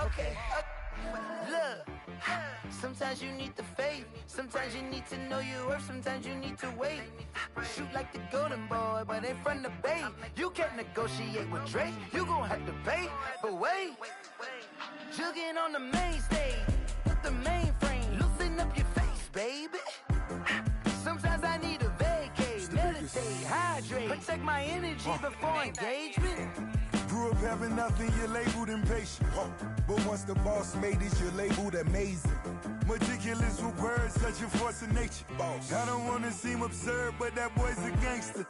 Okay, look, sometimes you need the faith, sometimes you need to know your worth, sometimes you need to wait. Shoot like the golden boy, but in front of the bay. You can't negotiate with Drake, you gon' have to pay. But wait, jugging on the main stage with the mainframe, loosen up your face, baby. Sometimes I need a vacate, meditate, hydrate, protect my energy before engagement. Grew up having nothing, you're labeled impatient. But once the boss made it, you're labeled amazing. Meticulous with words, such a force of nature. I don't wanna seem absurd, but that boy's a gangster.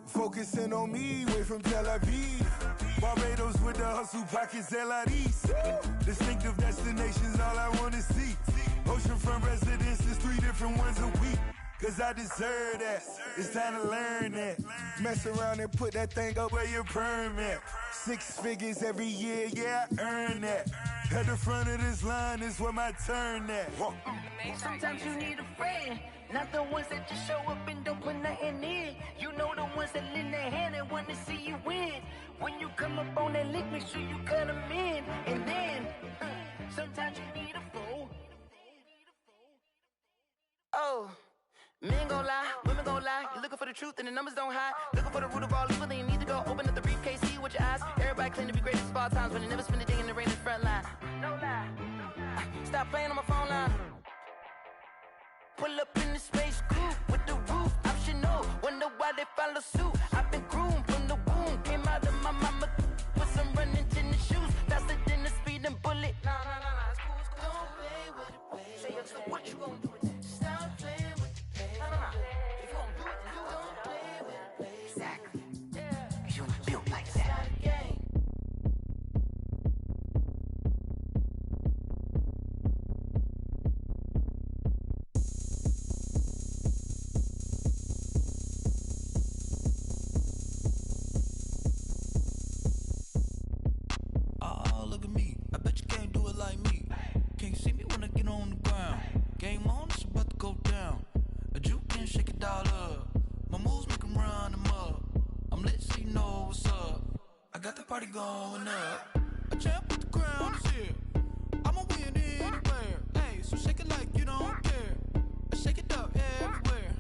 Focusing on me, way from Tel Aviv. Barbados with the hustle pockets, LIDs. Distinctive destinations, all I wanna see. Oceanfront residences, 3 different ones a week. Cause I deserve that, it's time to learn that. Mess around and put that thing up where your permit. 6 figures every year, yeah, I earn that. At the front of this line is where my turn at. Sometimes you need a friend, not the ones that just show up and don't put nothing in. You know the ones that lend their hand and want to see you win. When you come up on that lick, make sure you cut them in. And then, sometimes you need a foe. Oh. Men gon' lie, women gon' lie. You're looking for the truth and the numbers don't hide. Looking for the root of all evil, then you need to go open up the briefcase, see with your eyes. Everybody claim to be greatest of all times, but they never spend a day in the rain in the front line. No lie. Stop playing on my phone line. Pull up in the space coupe with the roof optional. Wonder why they follow suit. I've been groomed from the womb. Came out of my mama with some running tennis shoes. Faster than the speeding bullet. Nah, it's cool, it's cool. Don't play with it, baby. Say, so what you gon' do with that? Stop playing with it. If you gon' do it, then you don't play with it, baby. Exactly. Yeah. You built like that. Oh, look at me. I bet you can't do it like me. Can't see me when I get on the ground. Game on, it's about to go down. A juke and shake it all up. My moves make 'em run them up. I'm lit so you know what's up. I got the party going up. A champ with the crown is here. I'ma win anywhere. Hey, so shake it like you don't care. I shake it up everywhere.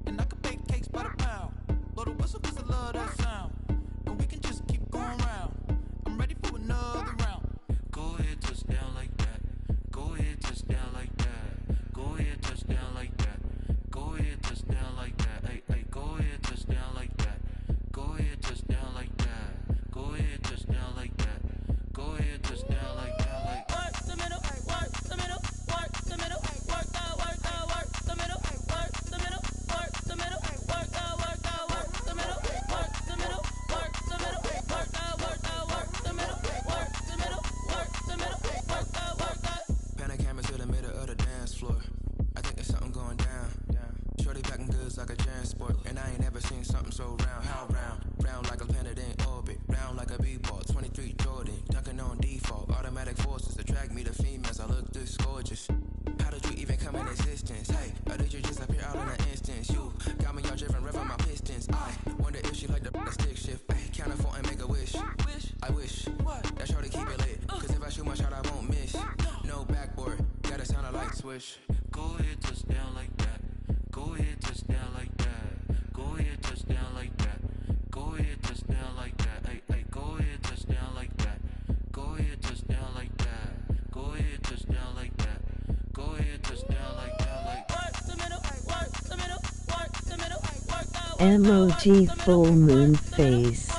And I can bake cakes by the pound. Blow the whistle 'cause I love that sound. And we can just keep going round. I'm ready for another round. Go ahead, touch down like that. Go ahead, touch down like that. Go ahead, touch down like that. Go ahead, touch down like that. Hey, go ahead, touch down like that. Go ahead, touch down like that. Go ahead, touch down like that. Go ahead, touch down like that. Like work the middle, work the middle, work the middle, work the middle, work the swish. Go ahead, touchdown like that. Go ahead, touchdown like that. Go ahead, touchdown like that. Go ahead, touchdown like that. Hey, hey, go ahead, touchdown like that. Go ahead, touchdown like that. Go ahead, touchdown like that. Go ahead, touchdown like that. Like work the middle, work the middle, work the middle, work the emoji full moon face.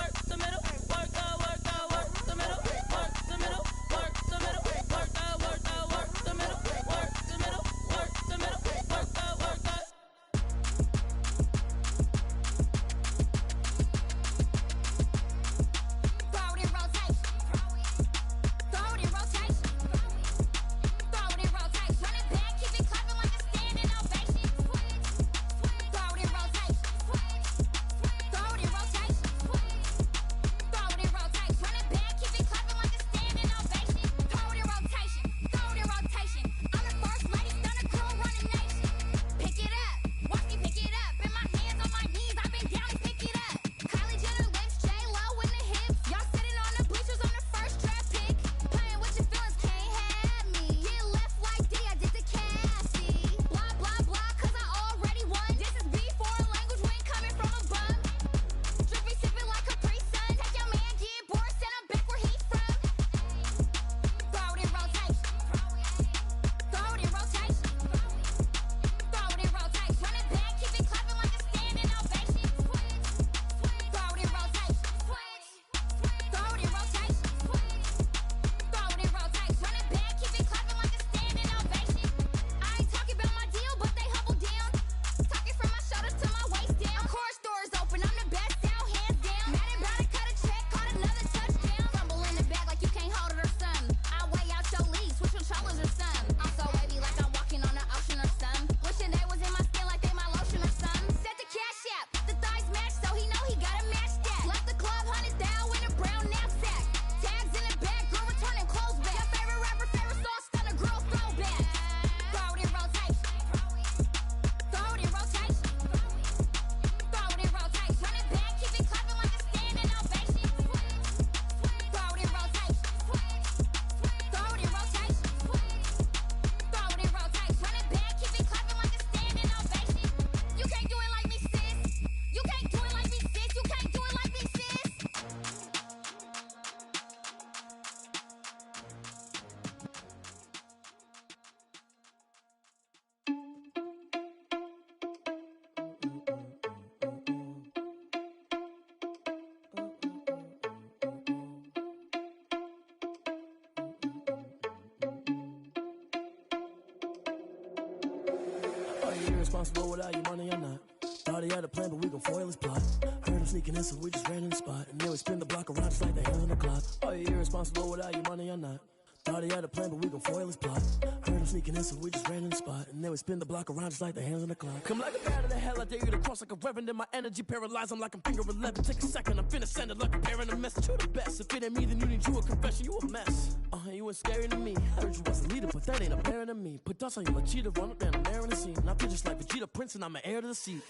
Irresponsible without your money or not. Thought he had a plan, but we gon' foil his plot. Heard him sneaking in, so we just ran in the spot. And then we spin the block around just like the hands on the clock. Are you irresponsible without your money or not? Thought he had a plan, but we gon' foil his plot. Heard him sneaking in, so we just ran in the spot. And then we spin the block around just like the hands on the clock. Come like a bat of the hell, I dare you to cross like a reverend. In my energy paralyzed, I'm like I'm finger 11. Take a second, I'm finna send it like a parent a message. You the best, if it ain't me, then you need you a confession. You a mess, you ain't scary to me. Heard you was a leader, but that ain't apparent to me. Put dust on you, a cheetah, run up down the air in the scene. And I feel just like Vegeta Prince, and I'm an heir to the seat.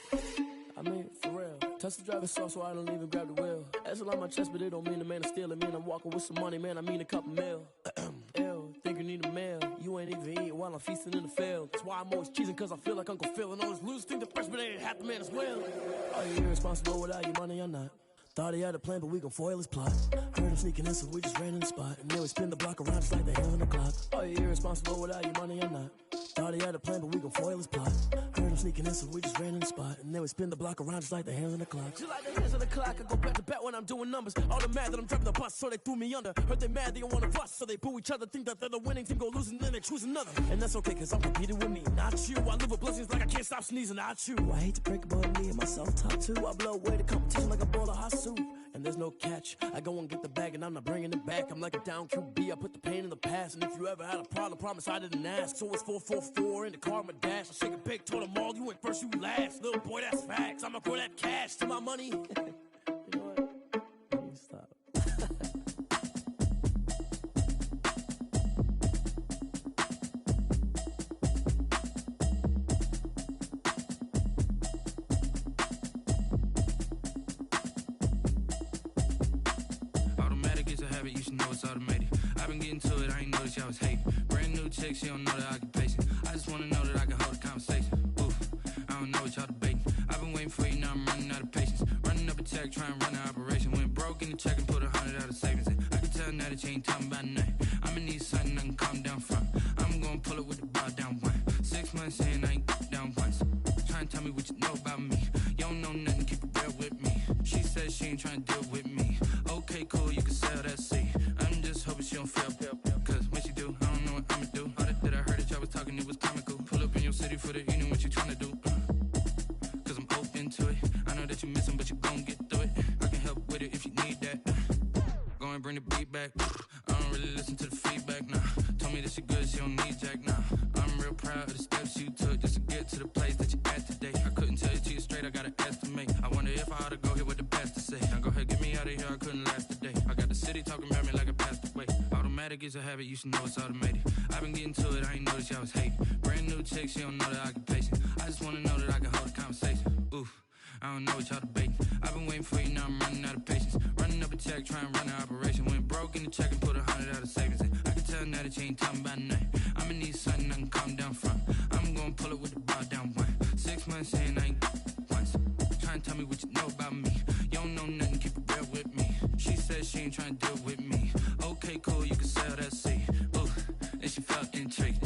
I mean, for real. Touch the driver's sauce so I don't even grab the wheel. That's on my chest, but it don't mean the man is stealing. Man, I'm walking with some money, man, I mean a couple mil. Ew, think you need a meal. You ain't even eating while I'm feasting in the field. That's why I'm always cheesing, cause I feel like Uncle Phil. And all this losers think the freshman ain't half the man as well. Are you irresponsible without your money or not? Thought he had a plan, but we gon' foil his plot. Heard him sneaking in, so we just ran in the spot. And then we spin the block around just like the hands on the clock. Are you irresponsible without your money or not? Thought he had a plan, but we gon' foil his plot. Heard him sneaking in, so we just ran in the spot. And then we spin the block around just like the hands on the clock. Just like the hands on the clock, I go back to back when I'm doing numbers. All the mad that I'm driving the bus, so they threw me under. Heard they mad, they don't wanna bust, so they boo each other. Think that they're the winning team, go losing, then they choose another. And that's okay, cause I'm competing with me, not you. I live with blessings like I can't stop sneezing, not you. I hate to break it, but me and myself talk too. I blow away the competition like a bowl of hot soup. And there's no catch. I go and get the bag and I'm not bringing it back. I'm like a down QB, I put the pain in the past. And if you ever had a problem, promise I didn't ask. So it's 444 in the car, my dash. I shake a big, told them all, you ain't first, you last. Little boy, that's facts. I'ma throw that cash to my money. You know what? Let me stop. You should know it's automated. I've been getting to it, I ain't noticed y'all was hating. Brand new chick, she don't know the occupation. I just wanna know that I can hold a conversation. Oof, I don't know what y'all debating. I've been waiting for you, now I'm running out of patience. Running up a check, trying to run an operation. Went broke in the check and put 100 out of savings in. I can tell now that you ain't talking about nothing. I'ma need something I can calm down from. I'm gonna pull it with the bar down one. 6 months in, I ain't down once. Trying to tell me what you know about me. You don't know nothing, keep it real with me. She said she ain't trying to deal with me. Okay, cool, you can sell that seat. I'm just hoping she don't fail. Cause when she do, I don't know what I'ma do. All that I heard that y'all was talking, it was comical. Pull up in your city for the evening, what you trying to do? Cause I'm open to it. I know that you missing, but you gon' get through it. I can help with it if you need that. Go and bring the beat back. I don't really listen to the feedback, nah. Told me that she good, she don't need jack, nah. I'm real proud of the steps you took just to get to the place that you at today. I couldn't tell you to you straight, I gotta estimate. I wonder if I ought to go here with the pastor say. Now go ahead, get me out of here, I couldn't last a day. I got the city talking about me like I passed away. Automatic is a habit, you should know it's automated. I've been getting to it, I ain't noticed y'all was hating. Brand new chick, she don't know the occupation. I just wanna know that I can hold a conversation. Oof, I don't know what y'all debating. I've been waiting for you, now I'm running out of patience. Running up a check, trying to run an operation. Went broke in the check and put 100 out of savings in. I can tell now that you ain't talking about nothing. I'ma need something I can calm down from. I'm gonna pull it with the bar down one. 6 months in, I ain't once. Trying to tell me what you know about me. You don't know nothing, keep it real with me. She said she ain't trying to deal with me. Okay, cool, you can sell that seat. Ooh, and she felt intrigued.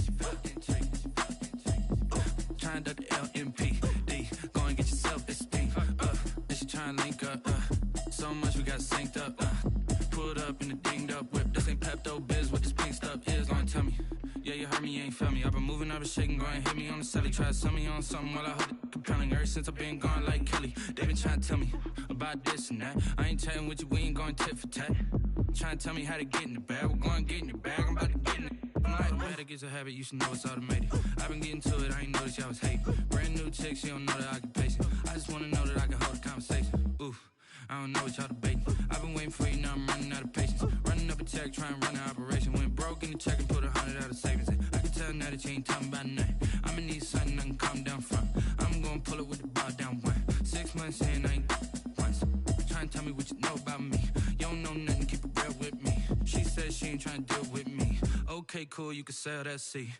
Trying to the LMPD. Go and get your self-esteem. And she trying to link up. So much we got synced up. Pulled up in the dinged up whip. This ain't Pepto-Biz, what this pink stuff is. Gonna tell me. Yeah, you heard me, you ain't felt me. I've been moving, I've been shaking, go and hit me on the celly. Try to sell me on something while I hold it compelling. Ever since I've been gone like Kelly, they been trying to tell me about this and that. I ain't chatting with you, we ain't going tit for tat. Trying to tell me how to get in the bag. We're going to get in the bag, I'm about to get in it. Automatic is a habit, you should know it's automated. I've been getting to it, I ain't noticed y'all was hating. Brand new chick, she don't know the occupation. I just wanna know that I can hold a conversation. Oof, I don't know what y'all debating. I've been waiting for you, now I'm running out of patience. Running up a check, trying to run an operation. Went broke in the check and put 100 out of savings in. I can tell now that you ain't talking about nothing. I'ma need something I can calm down from. I'm gonna pull it with the bar down one. 6 months in, I ain't once. Trying to tell me what you know about me. You don't know nothing, keep it real with me. She said she ain't trying to deal with me. Okay, cool, you can sell that seat.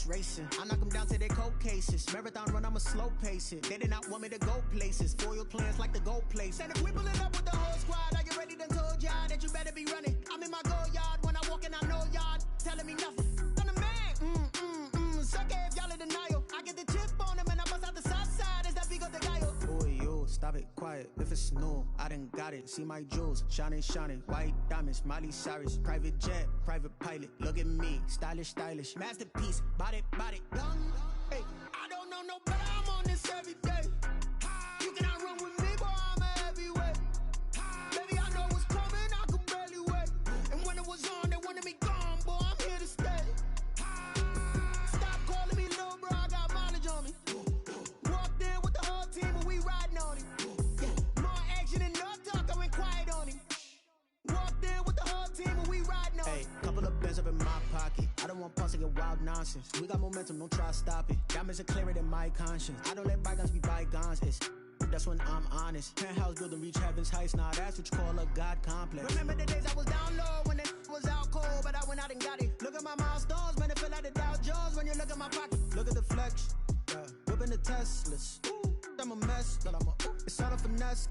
Racing. I knock them down to their cold cases. Marathon run, I'ma slow pace it. They did not want me to go places. Foil plans like the gold place. And if we pulling up with the whole squad, are you ready? Done told y'all that you better be running. I'm in my go yard when I walk in, I know y'all telling me nothing. I'm the man. Suck it if y'all in denial. I get the chip on them and I bust out the south side. Is that big of the guy? Boy, yo, stop it, quiet. If it's new, I done got it. See my jewels, shining, shining. White diamonds, Miley Cyrus. Private jet, private pilot. Look at me, stylish, stylish. Masterpiece, body, body, young. Hey, I don't know no better. I'm on this every day. You cannot run with me, boy. I'm a heavyweight. Baby, I know what's coming. I could barely wait. And when it was on, they wanted me gone, boy. I'm here to stay. Stop calling me little bro. I got mileage on me. Walked in with the whole team, and we riding on him. Yeah, more action and no talk. I went quiet on him. Walked in with the whole team, and we riding on him. Hey, couple of bands up in my pocket. I don't want pause to get wild nonsense. We got momentum, don't try to stop it. Diamonds are clearer than my conscience. I don't let bygones be bygones. That's when I'm honest. Penthouse building, reach heaven's heights. Nah, that's what you call a God complex. Remember the days I was down low when it was out cold, but I went out and got it. Look at my milestones, man, it feel like the Dow Jones when you look at my pocket. Look at the flex, whipping the Teslas. I'm a mess, but it's all a finesse.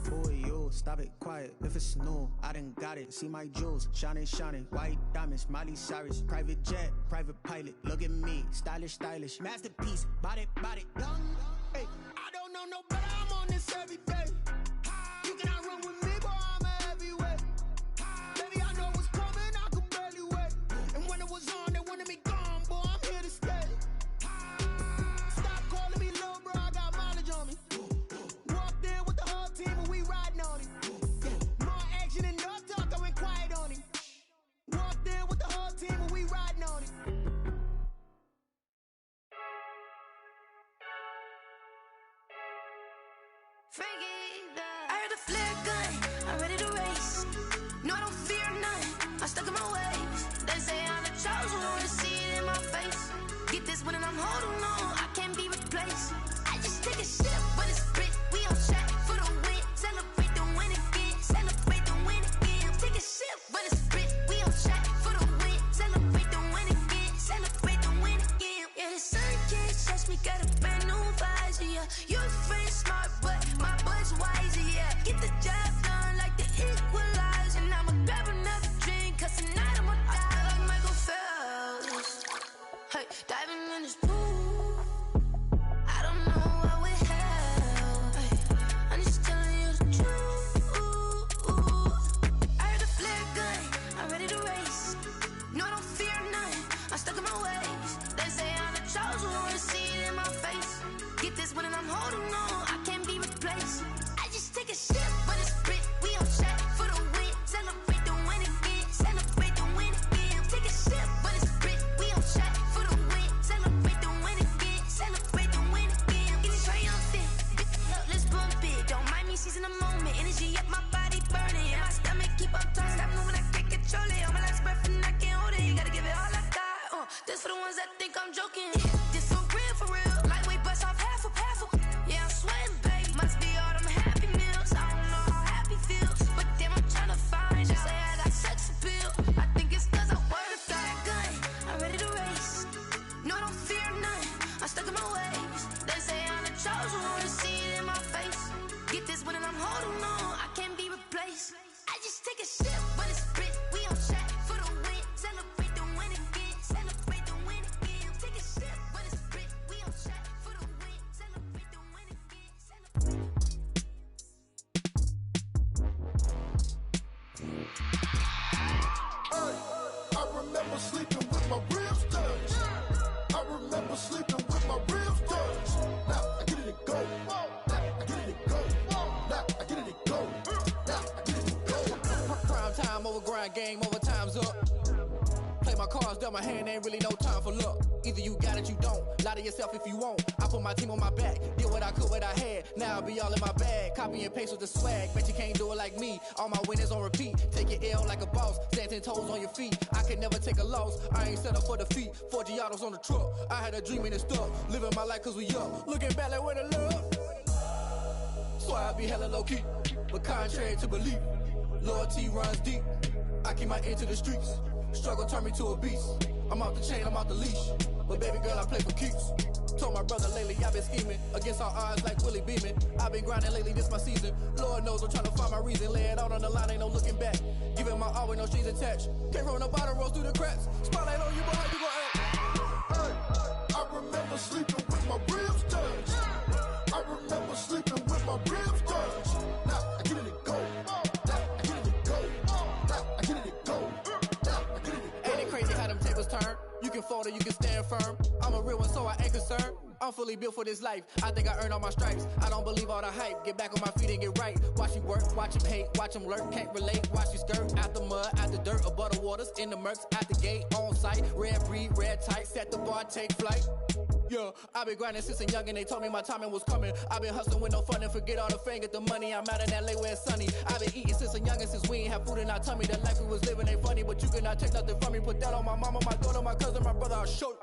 Boy, yo, stop it, quiet. If it's new, I done got it. See my jewels, shining, shining. White diamonds, Miley Cyrus. Private jet, private pilot. Look at me, stylish, stylish. Masterpiece, body, body, young. Hey, I don't know no better, I'm on this every day. You cannot run with me, boy, I'm a heavyweight. Baby, I know what's coming, I could barely wait. And when it was on, they wanted me gone, boy, I'm here to stay. Stop calling me little bro, I got mileage on me. Walked in with the whole team and we riding on it. More action and no talk, I went quiet on him. Walked in with the whole team and we riding on it. I heard the flare gun, I'm ready to race. No, I don't fear none, I'm stuck in my ways. They say I'm the chosen one, to see it in my face. Get this one and I'm holding on, I can't be replaced. I just take a sip, but it's split, we on track for the win. Celebrate the win again, celebrate the win again. Take a sip, but it's split, we on track for the win. Celebrate the win again, celebrate the win again. Yeah, the sun can't touch me, got a brand new visor, yeah. Your friend smart, but my boy's wiser, yeah. Get the job done like the equalizer. And I'ma grab another drink, cause tonight I'ma die like Michael Phelps. Hey, diving in this pool, I don't know what would help. Hey, I'm just telling you the truth. I heard the flare gun, I'm ready to race. No, I don't fear none, I'm stuck in my ways. They say I'm the chosen one, to see it in my face. Get this one and I'm holding on, I can't be replaced. I just take a sip, but it's split, we on track for the win. Celebrate the win again, celebrate the win again. Take a sip, but it's split, we on track for the win. Celebrate the win again, celebrate the win again. Get it triumphant, look, let's bump it. Don't mind me seizing the moment, energy up my body burning. And my stomach keep up turning, stop moving, I can't control it. On my last breath and I can't hold it, you gotta give it all I got. This for the ones that think I'm joking. This for real. Lightweight bust off half a. Yeah, I'm sweating, baby. Must be all them happy meals. I don't know how happy feels, but damn, I'm tryna find out. Say I got sex appeal. I think it's cause I work a fire gun. I'm ready to race. No, I don't fear none. I'm stuck in my ways. They say I'm the chosen one, to see it in my face. Get this one and I'm holding on, I can't be replaced. I just take a sip, but it's split. We on track for the win. Celebrate the win again. Celebrate the win again. Take a sip, but it's split. We on track for the win. Celebrate the win again. I remember sleeping with my ribs touched. I remember sleeping with my ribs touched. Now I get it and go. Now I get it and go. Now I get it and go. Now I get it and go. Prime time over grind game, over time's up. Play my cards, dealt my hand, ain't really no time for luck. Either you got it, you don't. Lie to yourself if you won't. I put my team on my back, did what I could, what I had. Now I'll be all in my bag, copy and paste with the swag. Bet you can't do it like me. All my winners on repeat. Take your L like a boss, stand 10 toes on your feet. I can never take a loss. I ain't set up for defeat. 4 Giottos on the truck. I had a dream and it stuck. Living my life cause we up. Looking back like where the love. So I be hella low key, but contrary to belief, loyalty runs deep. I keep my ear to the streets. Struggle turned me to a beast. I'm off the chain, I'm off the leash. But baby girl, I play for keeps. Told my brother lately, I've been scheming against all odds like Willie Beeman. I've been grinding lately, this my season. Lord knows I'm trying to find my reason. Lay it out on the line, ain't no looking back. Giving my all with no strings attached. Came from the bottom, rose through the cracks. Spotlight on you, but how you gon' act? Hey, I remember sleeping with my ribs touched. I remember sleeping with my ribs touched. Now I get it and go. Now I get it and go. Now I get it and go. Now I get it and go. Ain't it crazy how them tables turn? You can fold or you can stand firm. I'm a real one, so I ain't concerned. I'm fully built for this life. I think I earned all my stripes. I don't believe all the hype. Get back on my feet and get right. Watch you work, watch him hate, watch him lurk. Can't relate, watch you skirt. Out the mud, out the dirt, above the waters, in the murks, out the gate, on site. Red breed, red tight, set the bar, take flight. Yeah, I been grinding since a young and they told me my timing was coming. I been hustling with no fun and forget all the fame, get the money. I'm out in LA where it's sunny. I been eating since a young and since we ain't have food in our tummy. The life we was living ain't funny, but you cannot take nothing from me. Put that on my mama, my daughter, my cousin, my brother, I'll show you.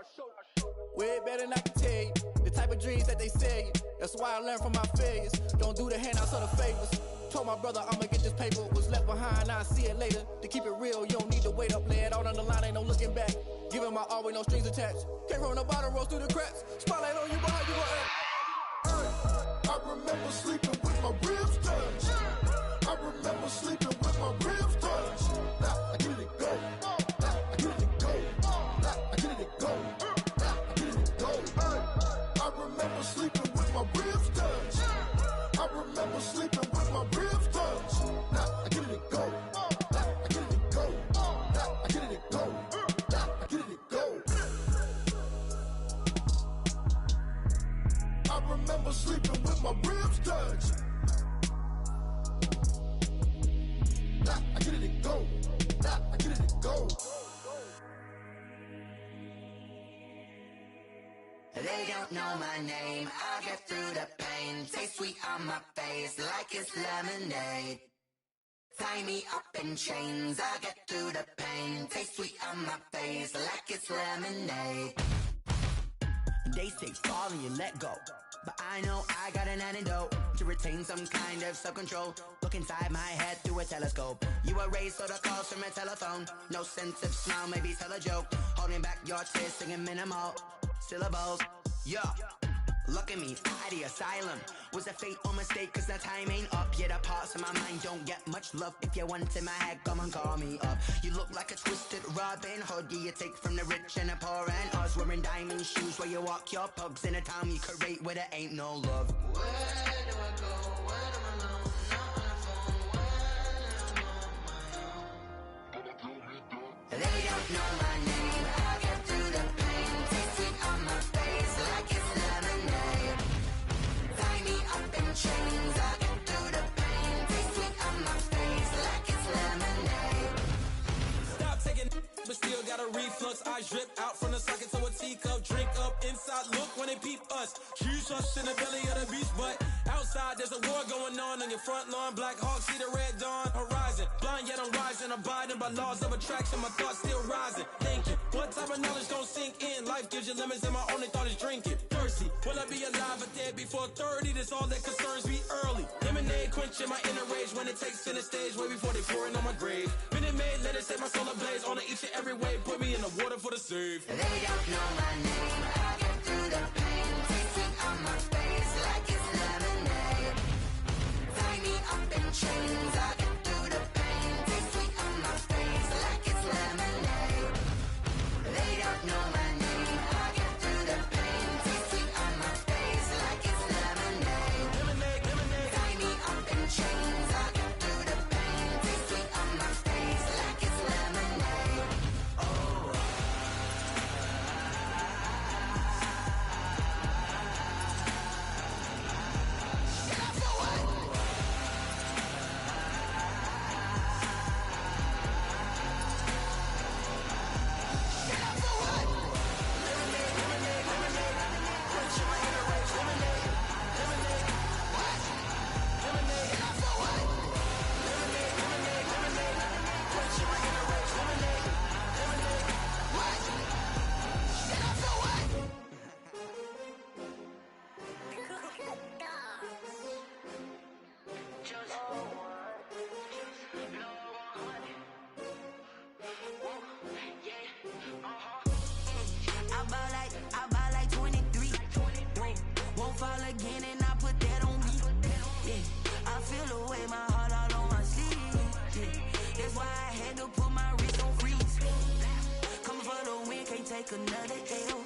Way better than I can tell you. The type of dreams that they sell you. That's why I learned from my failures. Don't do the handouts or the favors. Told my brother I'ma get this paper. Was left behind, I'll see it later. To keep it real, you don't need to wait up. Lay it out on the line, ain't no looking back. Giving my all with no strings attached. Came from the bottom, rose through the cracks. Spotlight on you, but how you gon' act? I remember sleeping with my ribs touched. I remember sleeping with my ribs touched. Now I get it and go. Now I get it and go. Now I get it and go. Now I get it and go. I remember sleeping with my ribs touched. They don't know my name, I get through the pain. Taste sweet on my face like it's lemonade. Tie me up in chains, I get through the pain. Taste sweet on my face like it's lemonade. They say fall and you let go, but I know I got an antidote to retain some kind of self-control. Look inside my head through a telescope. You erase all the calls from a telephone. No sense of smile, maybe tell a joke. Holding back your tears, singing minimal syllables. Yeah, look at me, out of the asylum. Was a fate or mistake, cause the time ain't up. Yeah, the parts of my mind don't get much love. If you want in my head, come and call me up. You look like a twisted Robin Hood. Yeah, you take from the rich and the poor and us. Wearing diamond shoes where you walk your pugs. In a town you create where there ain't no love. Where do I go? When I'm alone? Not on the phone. When I'm on my own. They don't know my name. I get through the pain. Taste sweet on my face like it's lemonade. Tie me up in chains. I get through the pain. Taste sweet on my face like it's lemonade. Stop taking but still got a reflux. Eyes drip out from the socket to a teacup. Drink up inside, look when they peep us. Choose us in the belly of the beast, but outside there's a war going on your front lawn. Black Hawk, see the red dawn horizon. Blind yet I'm rising, abiding by laws of attraction. My thoughts still rising, thinking what type of knowledge don't sink in. Life gives you lemons and my only thought is drinking. Thirsty, will I be alive or dead before 30? That's all that concerns me early. Lemonade quenching my inner rage when it takes center stage way before they pour it on my grave. Minute Maid, let it set my soul ablaze on each and every way. Put me in the water for the save. They don't know my name. I get through the pain. Taste sweet on my face like it's lemonade. Tie me up in chains. I get through the pain. Taste sweet on my face like it's lemonade. They don't know my name. I get through the pain. Taste sweet on my face like it's lemonade. Lemonade, lemonade. Tie me up in chains. I get through the pain. Taste sweet on my face like it's lemonade. Oh. I buy like 23. Won't fall again and I put that on me. Yeah, I feel the way my heart all on my sleeve. Yeah, that's why I had to put my wrist on freeze. Coming for the win, can't take another L.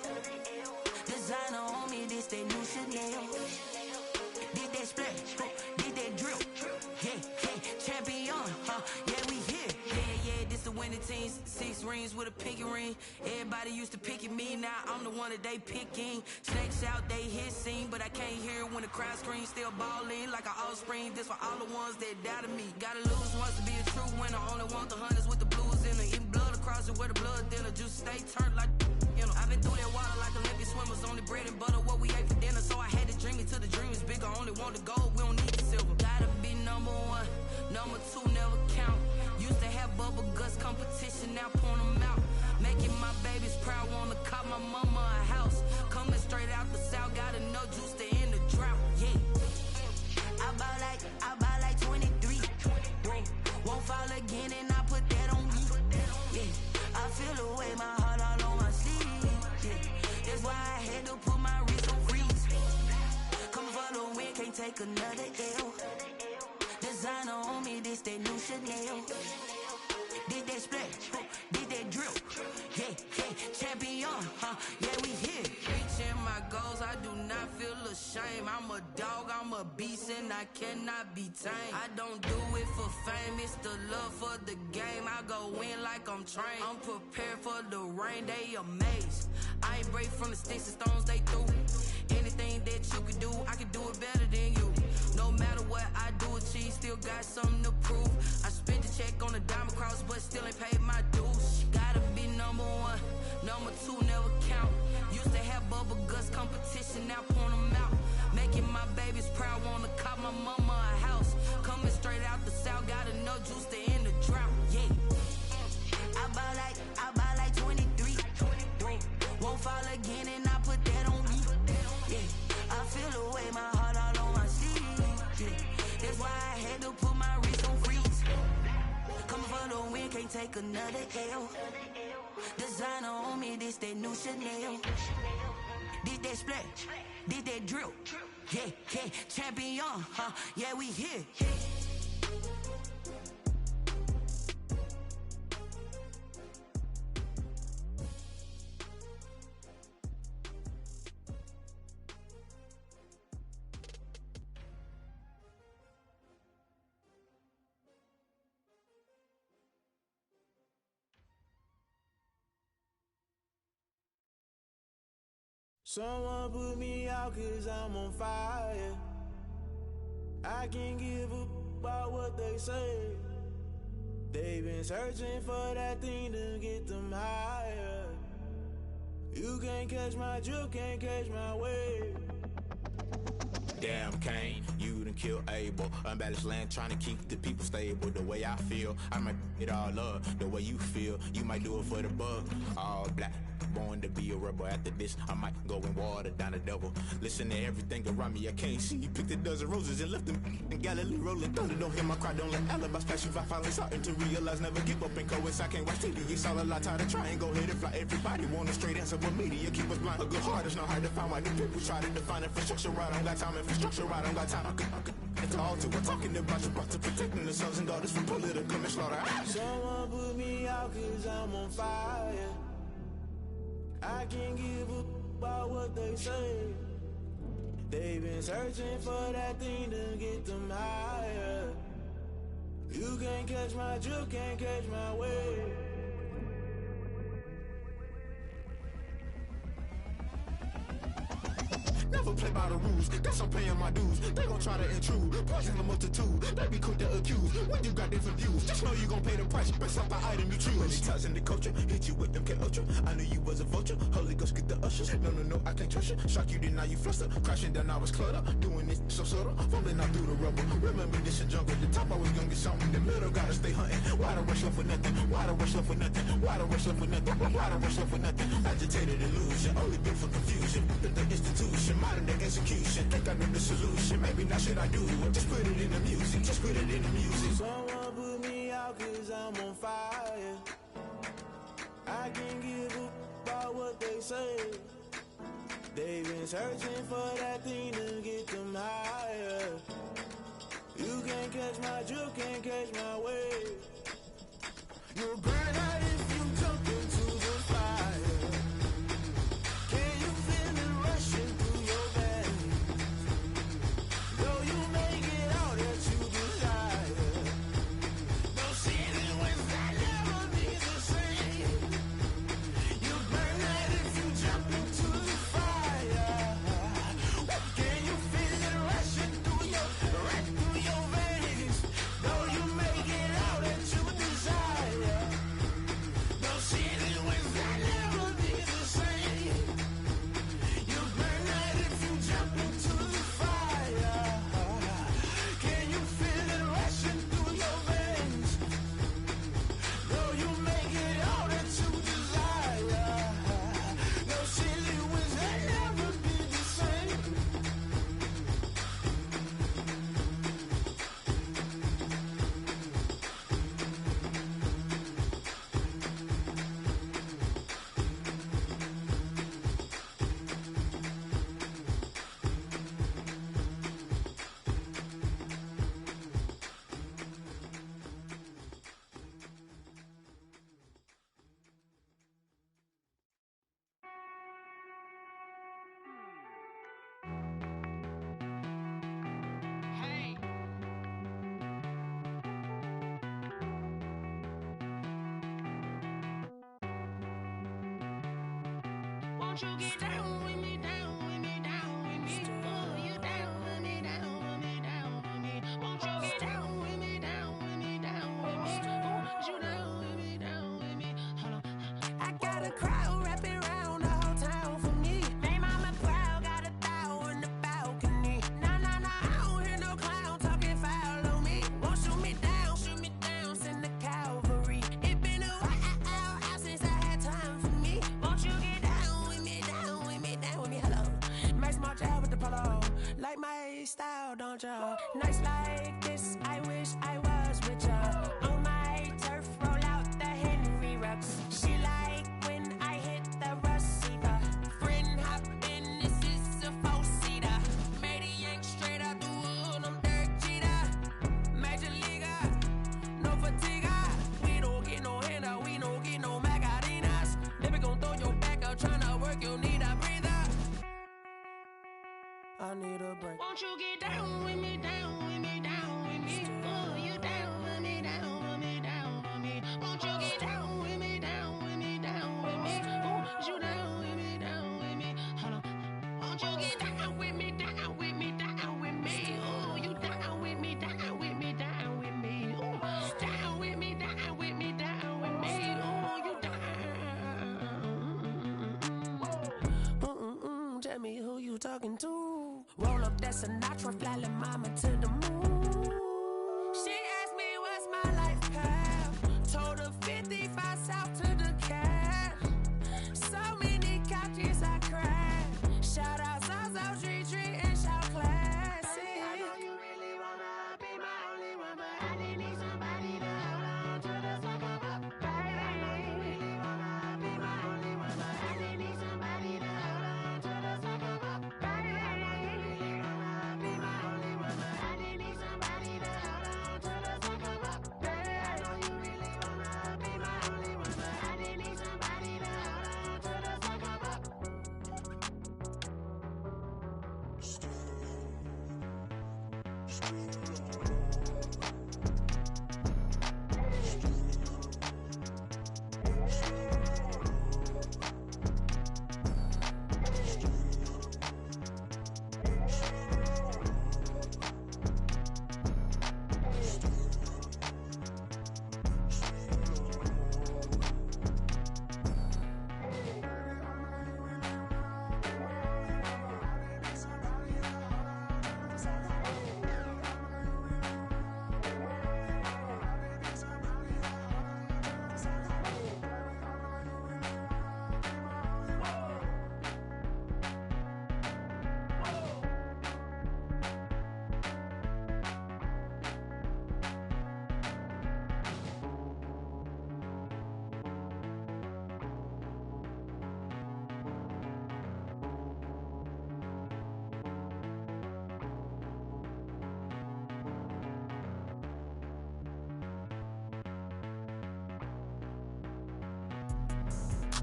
Designer on me, this that new Chanel. Did that splash, did that drill. Yeah, champion, yeah, we here. Yeah, this the winning team. 6 rings with a pinky ring. Everybody used to pick at me, now I'm the one that they picking. Snakes out, they hit scene, but I can't hear it when the crowd screams. Still balling like an offspring. This for all the ones that doubted me. Gotta lose once to be a true winner. Only want the hunters with the blues in it. Eating blood across it where the blood thinner. Juice stay turned like, you know. I've been through that water like Olympic swimmers. Only bread and butter, what we ate for dinner. So I had to dream it till the dream is bigger. Only want the gold, we don't need the silver. Gotta be number 1, number 2 never count. Used to have bubble guts competition, now point them out. Making my babies proud, wanna cop my mama a house. Coming straight out the south, got enough juice to end the drought. Yeah, I buy like 23. Won't fall again and I put that on me. Yeah, I feel the way my heart all on my sleeve. Yeah, that's why I had to put my wrist on freeze. Coming for the win, can't take another L. Designer on me, this that new Chanel. Did that splash, did that drill. Yeah, champion, yeah, we here. Reaching my goals, I do not feel ashamed. I'm a dog, I'm a beast, and I cannot be tamed. I don't do it for fame, it's the love for the game. I go in like I'm trained. I'm prepared for the rain, they amazed. I ain't break from the sticks and stones they threw. Anything that you can do, I can do it better than you. No matter what I do achieve, still got something to prove. I spent the check on a diamond cross, but still ain't paid my dues. Gotta be number 1, Number 2 never count. Used to have bubble guts competition, now point them out. Making my babies proud, wanna cop my mama a house. Coming straight out the south, got enough juice to end the drought. Yeah. I buy like 23. Won't fall again and I put that on me. Yeah. I feel the way, my heart all on my sleeve. Yeah. That's why I had to put my wrist on freeze. Coming for the win, can't take another L. Designer on me, this that new Chanel. This that splash, this that drill. Yeah, yeah, champion, huh? Yeah, we here. Someone put me out 'cause I'm on fire. I can't give up about what they say. They've been searching for that thing to get them higher. You can't catch my drift, can't catch my wave. Damn, Kane, you done killed Abel. Unbalanced land, trying to keep the people stable. The way I feel, I might it all up. The way you feel, you might do it for the bug. All black, born to be a rebel. After this, I might go and water down the devil. Listen to everything around me, I can't see. You picked a dozen roses and left them in Galilee rolling thunder. Don't hear my cry, don't let alibis pass you by. Finally starting to realize, never give up and coincide. Can't watch TV, it's all a lot. Tired of trying, go ahead and fly. Everybody want a straight answer, but media keep us blind. A good heart is not hard to find. Why do people try to define infrastructure right? I don't got time, infrastructure right, I don't got time. I could it's all to we're talking about you, brought to protecting the sons and daughters from political manslaughter. Someone put me out 'cause I'm on fire. I can't give up about what they say. They've been searching for that thing to get them higher. You can't catch my drift, can't catch my wave. Never play by the rules, guess I'm paying my dues. They gon' try to intrude, poison the multitude. They be quick to accuse, when you got different views. Just know you gon' pay the price, based off the item you choose. Many times in the culture, hit you with them K-Ultra. I knew you was a vulture, Holy Ghost get the ushers. No, I can't trust you. Shock you, then now you fluster. Crashing down, I was cluttered. Doing this so subtle, falling out through the rubble. Remember this in jungle, the top I was young and something. The middle gotta stay hunting. Why the rush left for nothing? Why the rush left for nothing? Why the rush left for nothing? Why the rush left for nothing? Agitated illusion, only built for confusion. The institution, modern day execution. Think I know the solution. Maybe now should I do it? Just put it in the music. Just put it in the music. Someone put me out 'cause I'm on fire. I can't give up about what they say. They've been searching for that thing to get them higher. You can't catch my drift, can't catch my wave. You'll burn out if you jump into the fire. Can you feel it rushing through your veins? Though you may get all that you desire, no ceiling wins that never be the same. You burn out if you jump into the fire. Can you feel it rushing through your veins? Though you may get all that you desire, no ceiling wins that never be the same. You burn out if you jump into the fire. Can you feel it rushing through your veins? Though you may get all that you desire, no ceiling wins that never be the same. Won't you get down with me, down with me, down with me? Oh, you down with me, down with me, down with me. Won't you get down with me, down with me, down with me? Oh, you down with me, down with me? Hold on. I got a crowd rapping ya. Nights like this, I wish I was with ya. On my turf, roll out the Henry Rux. She like when I hit the receiver. Friend hop in, this is a four-seater. Made a yank straight out the wood, I'm Derek Jeter. Major leaguer, no fatigue. We don't get no handout, we don't get no Macarinas. Never gon' throw your back out, tryna work, you need a breather. I need a break. Won't you get down with me, down with me, down with me? Oh, you down with me, down with me, down with me. Won't you get down with me, down with me, down with me? Oh, you down with me, down with me? Hold on. Won't you get down with me, down with me, down with me? Oh, you down with me, down with me, down with me? Oh, down with me, down with me, down with me? Oh, you down. Tell me who you talking to. Roll up that Sinatra, fly la mama to the moon. She asked me what's my life path. Told her 55 south to the cab. So many couches I cried. Shout out South Street Tree and shout classic. I know you really wanna be my only one, but I didn't need somebody to hold on to the sucker up. Baby, I know you really wanna be my only one, but I didn't need somebody to hold on to the sucker up. Baby, I know you really wanna be my only one, but I didn't need somebody to hold on to the sucker up. Baby, I know you really wanna be my only one, but I didn't need somebody to hold on to the sucker up.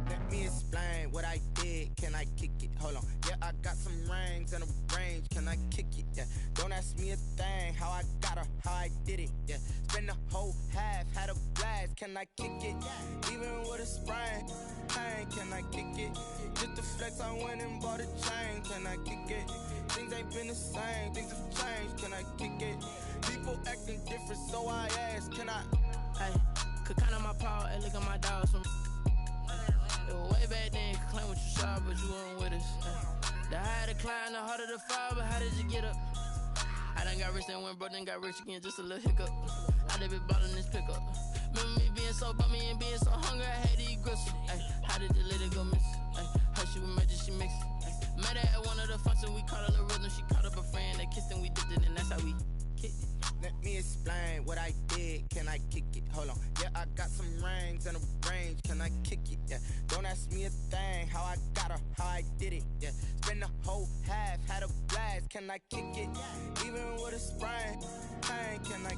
Let me explain what I did. Can I kick it? Hold on. Yeah, I got some rings and a range. Can I kick it? Yeah. Don't ask me a thing. How I got her, how I did it. Yeah. Spend the whole half, had a blast. Can I kick it? Even with a sprain. Pain, can I kick it? Just to flex, I went and bought a chain. Can I kick it? Things ain't been the same. Things have changed. Can I kick it? People acting different, so I ask. Can I? Hey, could count on my paw and look at my dogs from. It was way back then, could claim what you saw, but you weren't with us. The higher the climb, the harder the fall, but how did you get up? I done got rich and went broke, then got rich again, just a little hiccup. I done been ballin' this pickup. Remember me being so bummy and being so hungry, I had to eat gristle. Ay, how did you let it go miss? Ay, her she was magic, she mixed. Met her at one of the functions, we caught a little rhythm, she caught up a friend, they kissed and we dipped it, and that's how we kicked it. Let me explain what I did. Can I kick it? Hold on. Yeah, I got some rings and a range. Can I kick it? Yeah. Don't ask me a thing. How I got her, how I did it. Yeah. Spend the whole half, had a blast. Can I kick it? Even with a sprain. Pain, can I